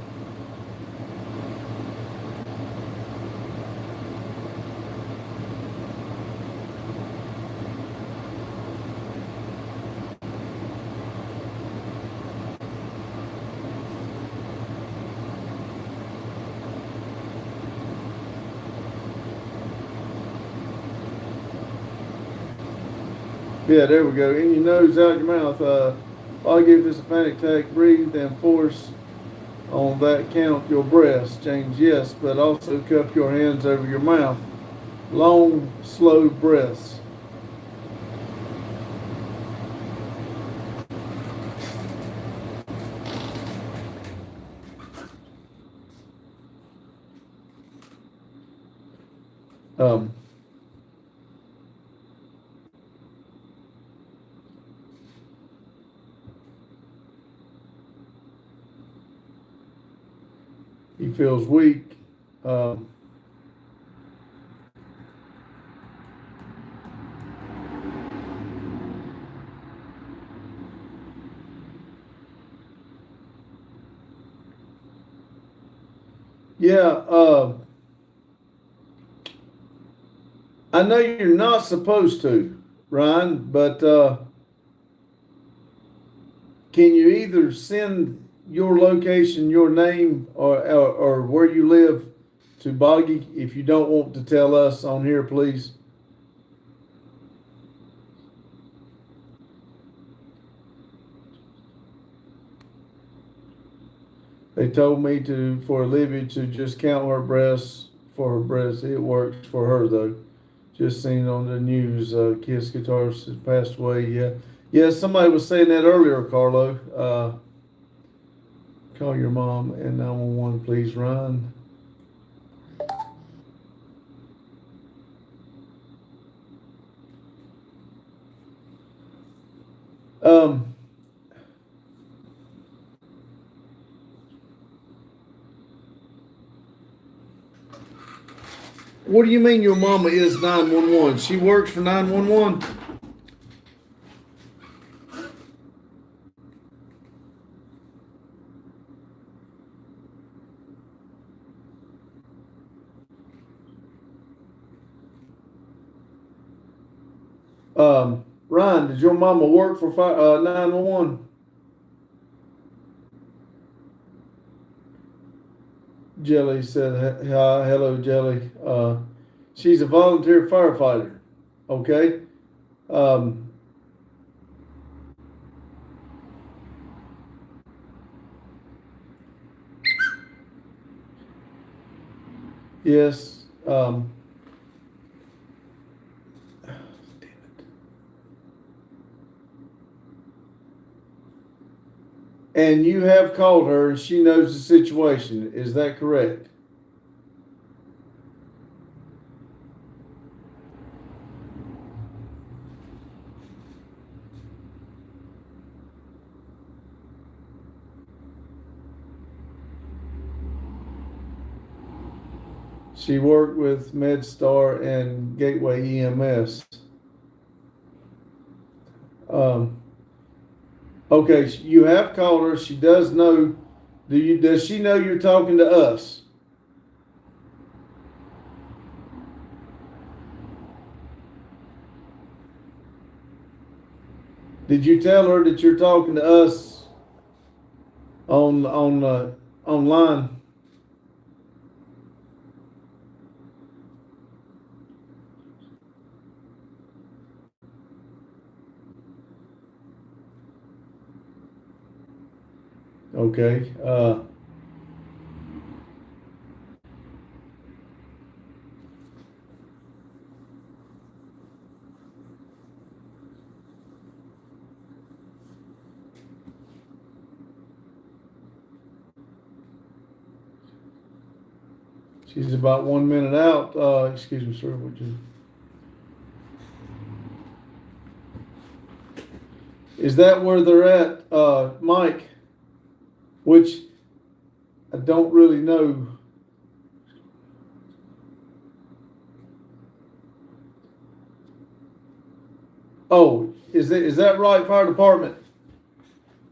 yeah, there we go. In your nose, out your mouth. I'll give this a panic attack. Breathe and force on that count your breaths. James, yes, but also cup your hands over your mouth. Long, slow breaths. Um, he feels weak. Um, yeah, I know you're not supposed to, Ryan, but can you either send your location, your name, or where you live to Boggy if you don't want to tell us on here, please? They told me to for Olivia to just count her breasts for her breasts. It works for her though. Just seen on the news, Kiss guitarist has passed away. Yeah, yeah. Somebody was saying that earlier, Carlo. Call your mom and 911, please, Ryan. Um, what do you mean your mama is 911? She works for 911? Ryan, did your mama work for 911? Jelly said, hi, hello, Jelly. She's a volunteer firefighter. Okay. Um, yes. And you have called her and she knows the situation. Is that correct? She worked with MedStar and Gateway EMS. Um, okay, you have called her. She does know. Does she know you're talking to us? Did you tell her that you're talking to us on online? Okay. She's about 1 minute out. Excuse me, sir. Would you? Is that where they're at, Mike? Which I don't really know. Oh, is that right, fire department?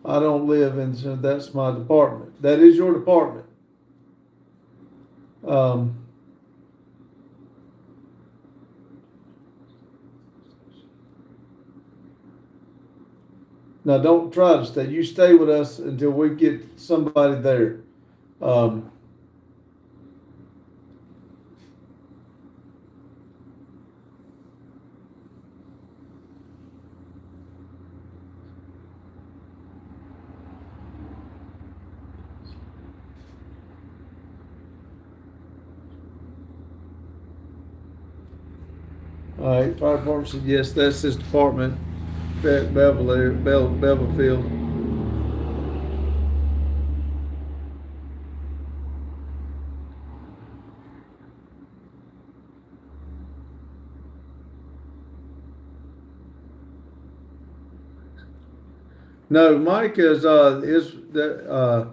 I don't live in, so that's my department. That is your department. Um, Now don't try to stay. You stay with us until we get somebody there. Um, all right, fire department said yes, that's his department. Bevelfield. No, Mike is the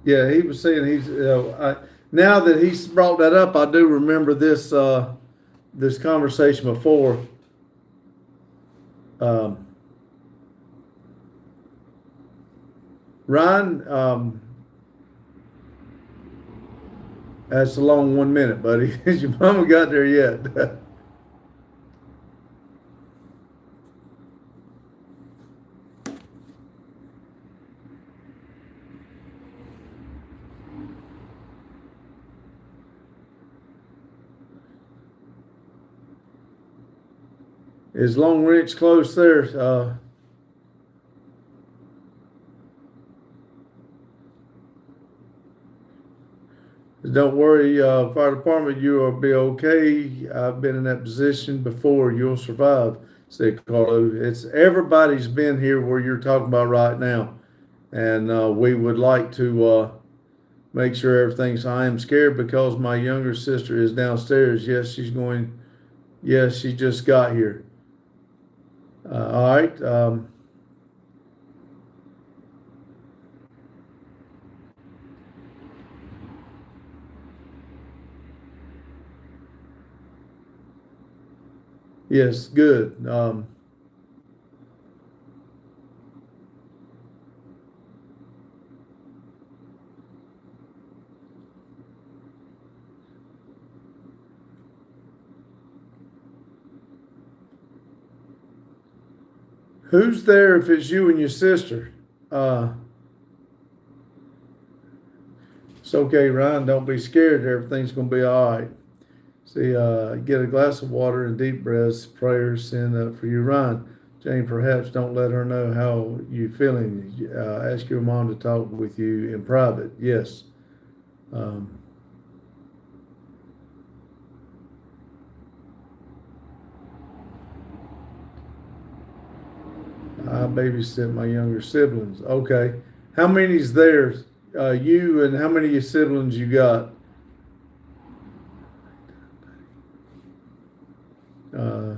yeah, he was saying now that he's brought that up, I do remember this conversation before. Um, Ryan, that's a long 1 minute, buddy. Has your mama got there yet? Is Long Ranch close there? Don't worry, fire department, you will be okay. I've been in that position before. You'll survive, said Carlo. It's everybody's been here where you're talking about right now. And we would like to make sure everything's. I am scared because my younger sister is downstairs. Yes, she's going. Yes, she just got here. All right. Yes, good. Who's there if it's you and your sister? Uh, it's okay, Ryan. Don't be scared. Everything's going to be all right. See, get a glass of water and deep breaths, prayers, send up for you, Ryan. Jane, perhaps don't let her know how you feeling. Ask your mom to talk with you in private. Yes. Um, I babysit my younger siblings. Okay. How many's there? You and how many siblings you got? Uh,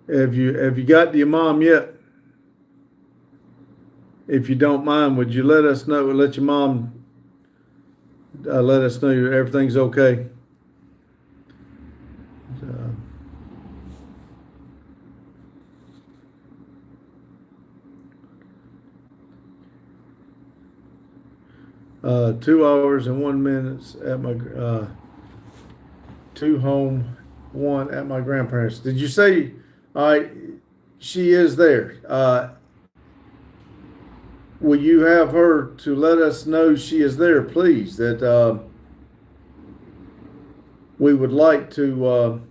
have you got to your mom yet? If you don't mind, would you let us know? Let your mom let us know everything's okay. Uh, 2 hours and 1 minute at my two home, one at my grandparents. Did you say All right, she is there. Will you have her to let us know she is there, please? That we would like to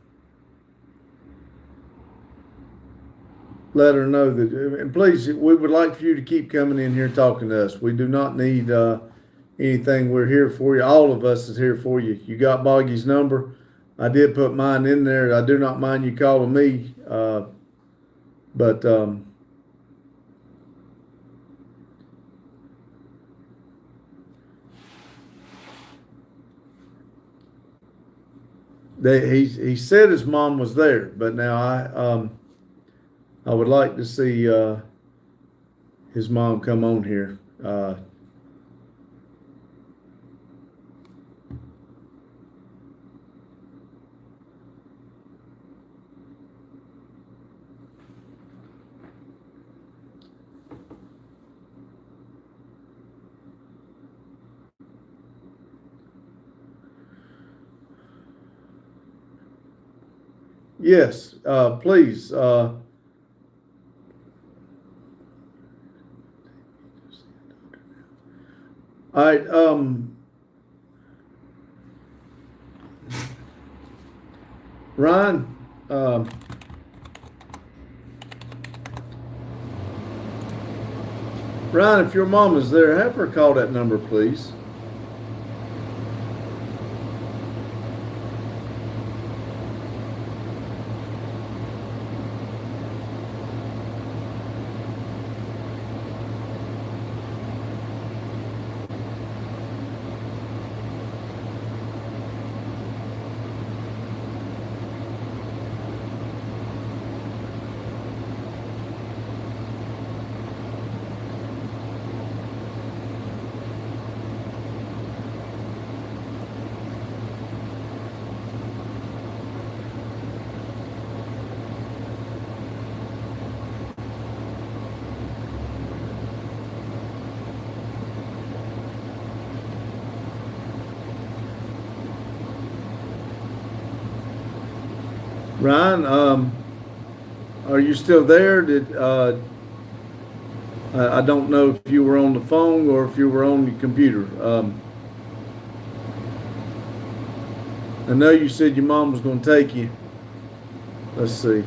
let her know that, and please, we would like for you to keep coming in here talking to us. We do not need anything. We're here for you. All of us is here for you. You got Boggy's number. I did put mine in there. I do not mind you calling me, but he said his mom was there, but now I would like to see his mom come on here. Yes, please. All right. Ryan, Ryan, if your mom is there, have her call that number, please. Ryan, are you still there? Did I don't know if you were on the phone or if you were on the computer. I know you said your mom was going to take you. Let's see.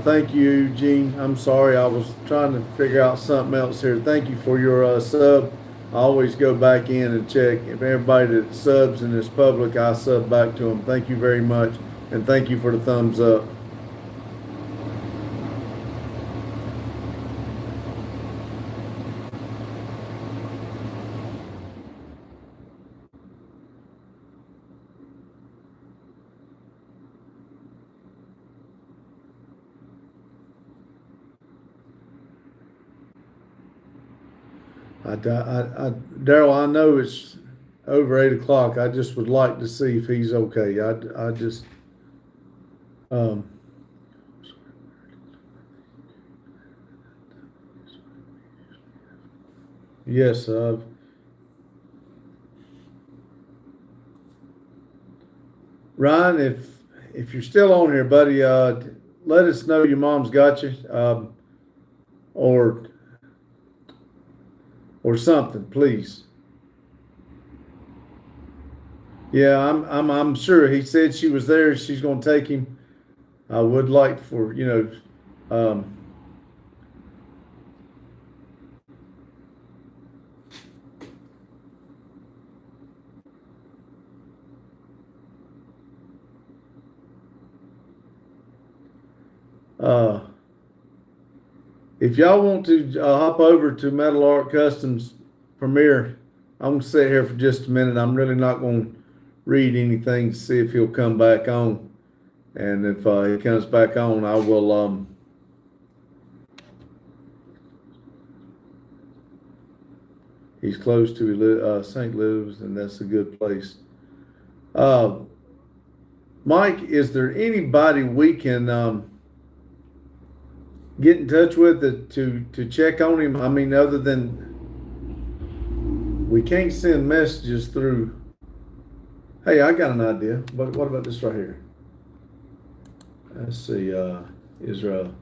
Thank you, Eugene. I'm sorry, I was trying to figure out something else here. Thank you for your sub. I always go back in and check. If everybody that subs in this public, I sub back to them. Thank you very much, and thank you for the thumbs up. Daryl, I know it's over 8 o'clock. I just would like to see if he's okay. I just, um, yes, Ryan, if you're still on here, buddy, let us know your mom's got you, or something, please. Yeah, I'm sure he said she was there. She's going to take him. I would like for uh, if y'all want to hop over to Metal Art Customs Premiere, I'm gonna sit here for just a minute. I'm really not gonna read anything to see if he'll come back on. And if he comes back on, I will He's close to St. Louis, and that's a good place. Uh, Mike, is there anybody we can get in touch with to check on him? I mean, other than we can't send messages through. Hey, I got an idea. What about this right here? Let's see, Israel.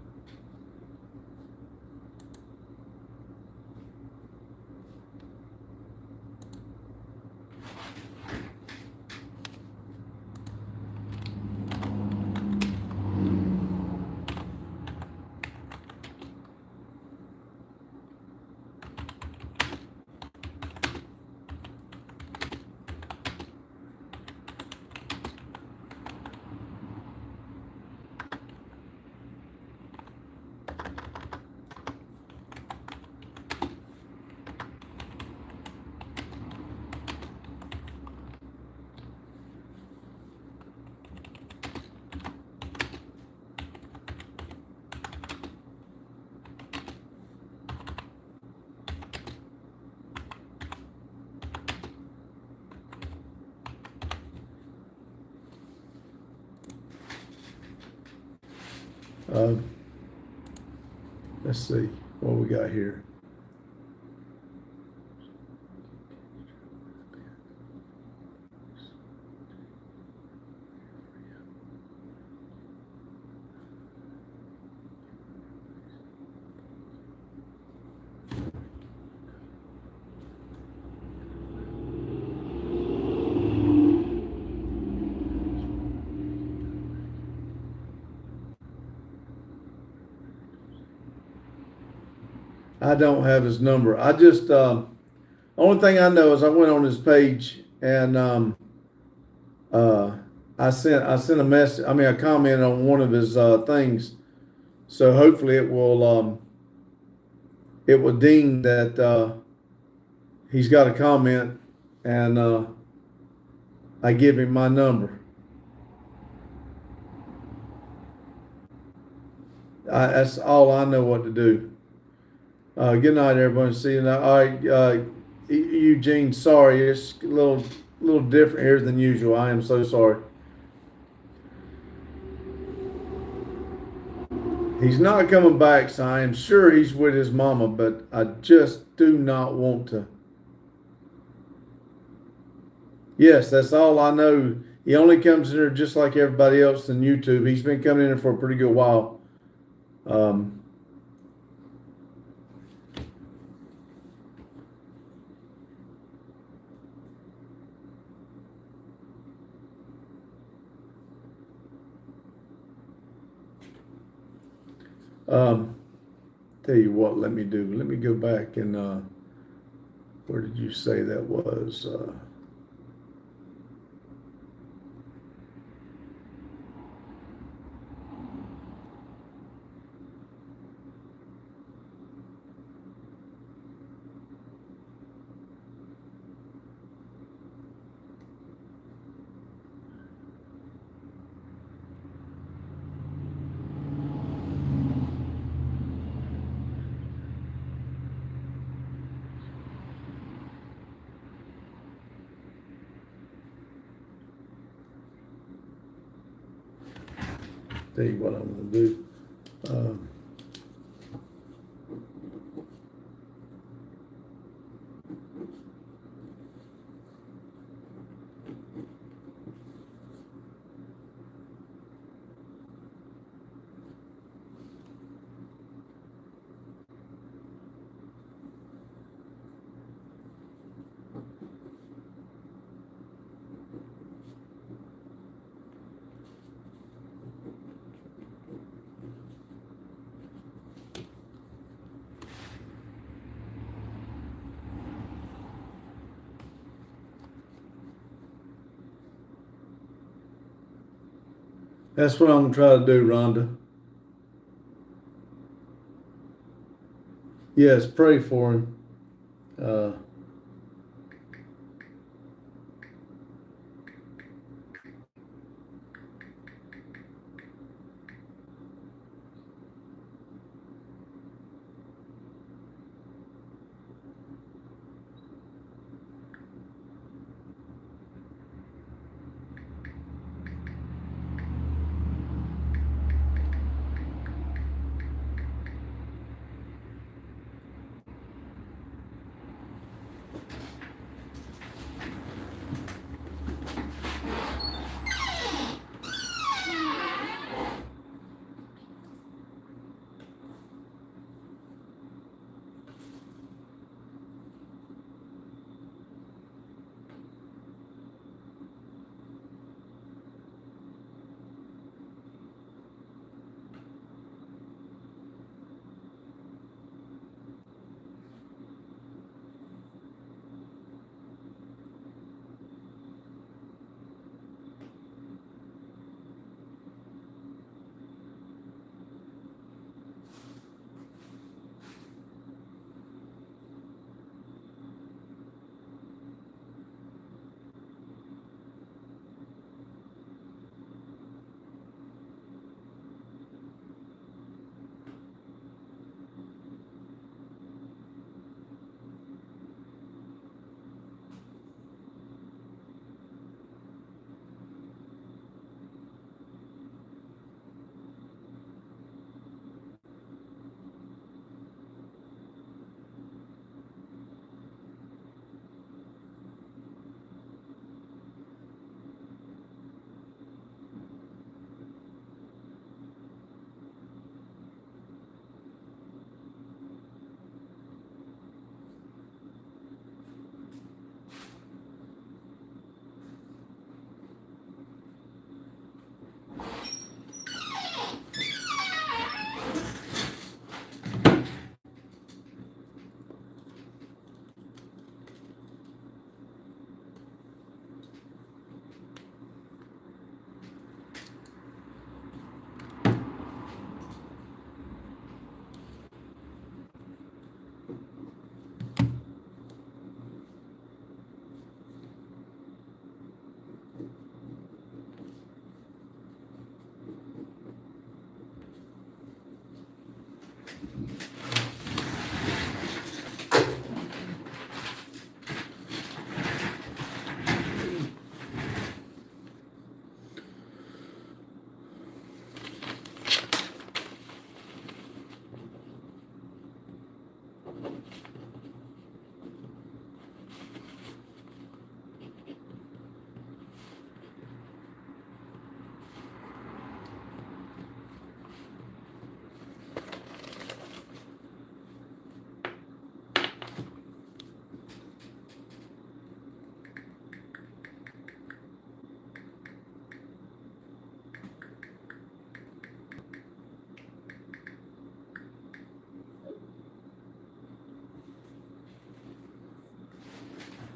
Uh, let's see what we got here. I don't have his number. I just only thing I know is I went on his page and uh, I sent a message. I mean, I commented on one of his things. So hopefully it will deem that he's got a comment, and I give him my number. That's all I know what to do. Good night, everyone. See you now. All right, Eugene. Sorry, it's a little different here than usual. I am so sorry. He's not coming back, so I am sure he's with his mama, but I just do not want to. Yes, that's all I know. He only comes in here just like everybody else on YouTube. He's been coming in here for a pretty good while. Tell you what, let me do. Let me go back and where did you say that was? Tell you what I'm going to do. That's what I'm going to try to do, Rhonda. Yes, pray for him.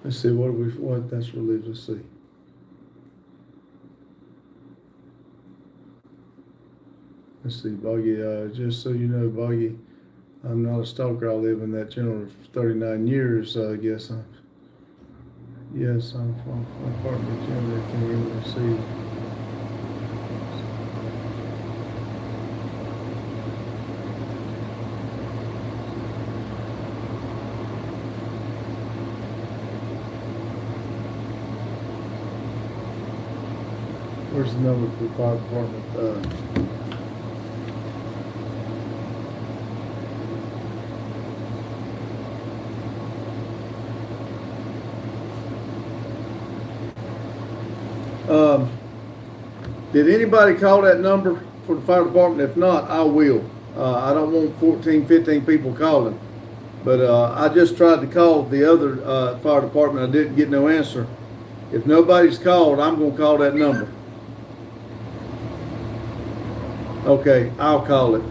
Let's see, what that's relieved, let's see. Let's see, Boggy, just so you know, Boggy, I'm not a stalker. I live in that general for 39 years, I guess. Yes, I'm from apartment general, can you receive? Where's the number for the fire department? Did anybody call that number for the fire department? If not, I will. I don't want 14, 15 people calling. But I just tried to call the other fire department. I didn't get no answer. If nobody's called, I'm going to call that number. Okay, I'll call it.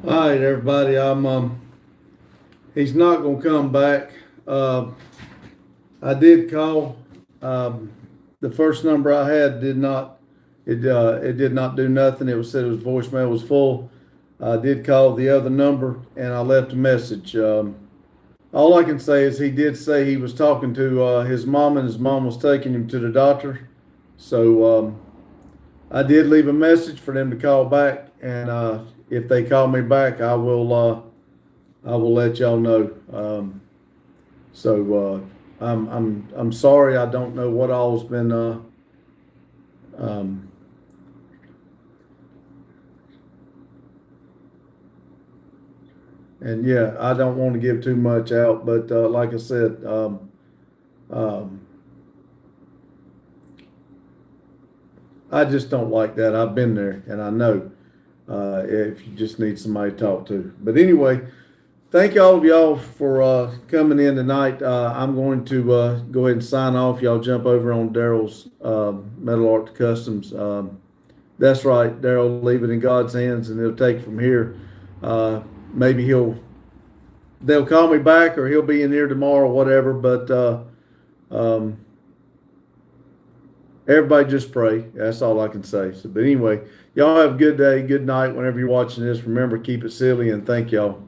All right, everybody. He's not gonna come back. I did call. The first number I had did not. It did not do nothing. It was said his voicemail was full. I did call the other number and I left a message. All I can say is he did say he was talking to his mom and his mom was taking him to the doctor. So I did leave a message for them to call back, and if they call me back, I will let y'all know. I'm sorry. I don't know what all's been and yeah, I don't want to give too much out, but like I said, I just don't like that. I've been there, and I know. if you just need somebody to talk to. But anyway, thank all of y'all for coming in tonight. I'm going to go ahead and sign off. Y'all jump over on Daryl's Metal Art Customs. That's right, Daryl. Leave it in God's hands, and he'll take it from here. Maybe they'll call me back, or he'll be in here tomorrow, whatever. But everybody just pray. That's all I can say. So, but anyway, y'all have a good day, good night. Whenever you're watching this, remember, keep it silly, and thank y'all.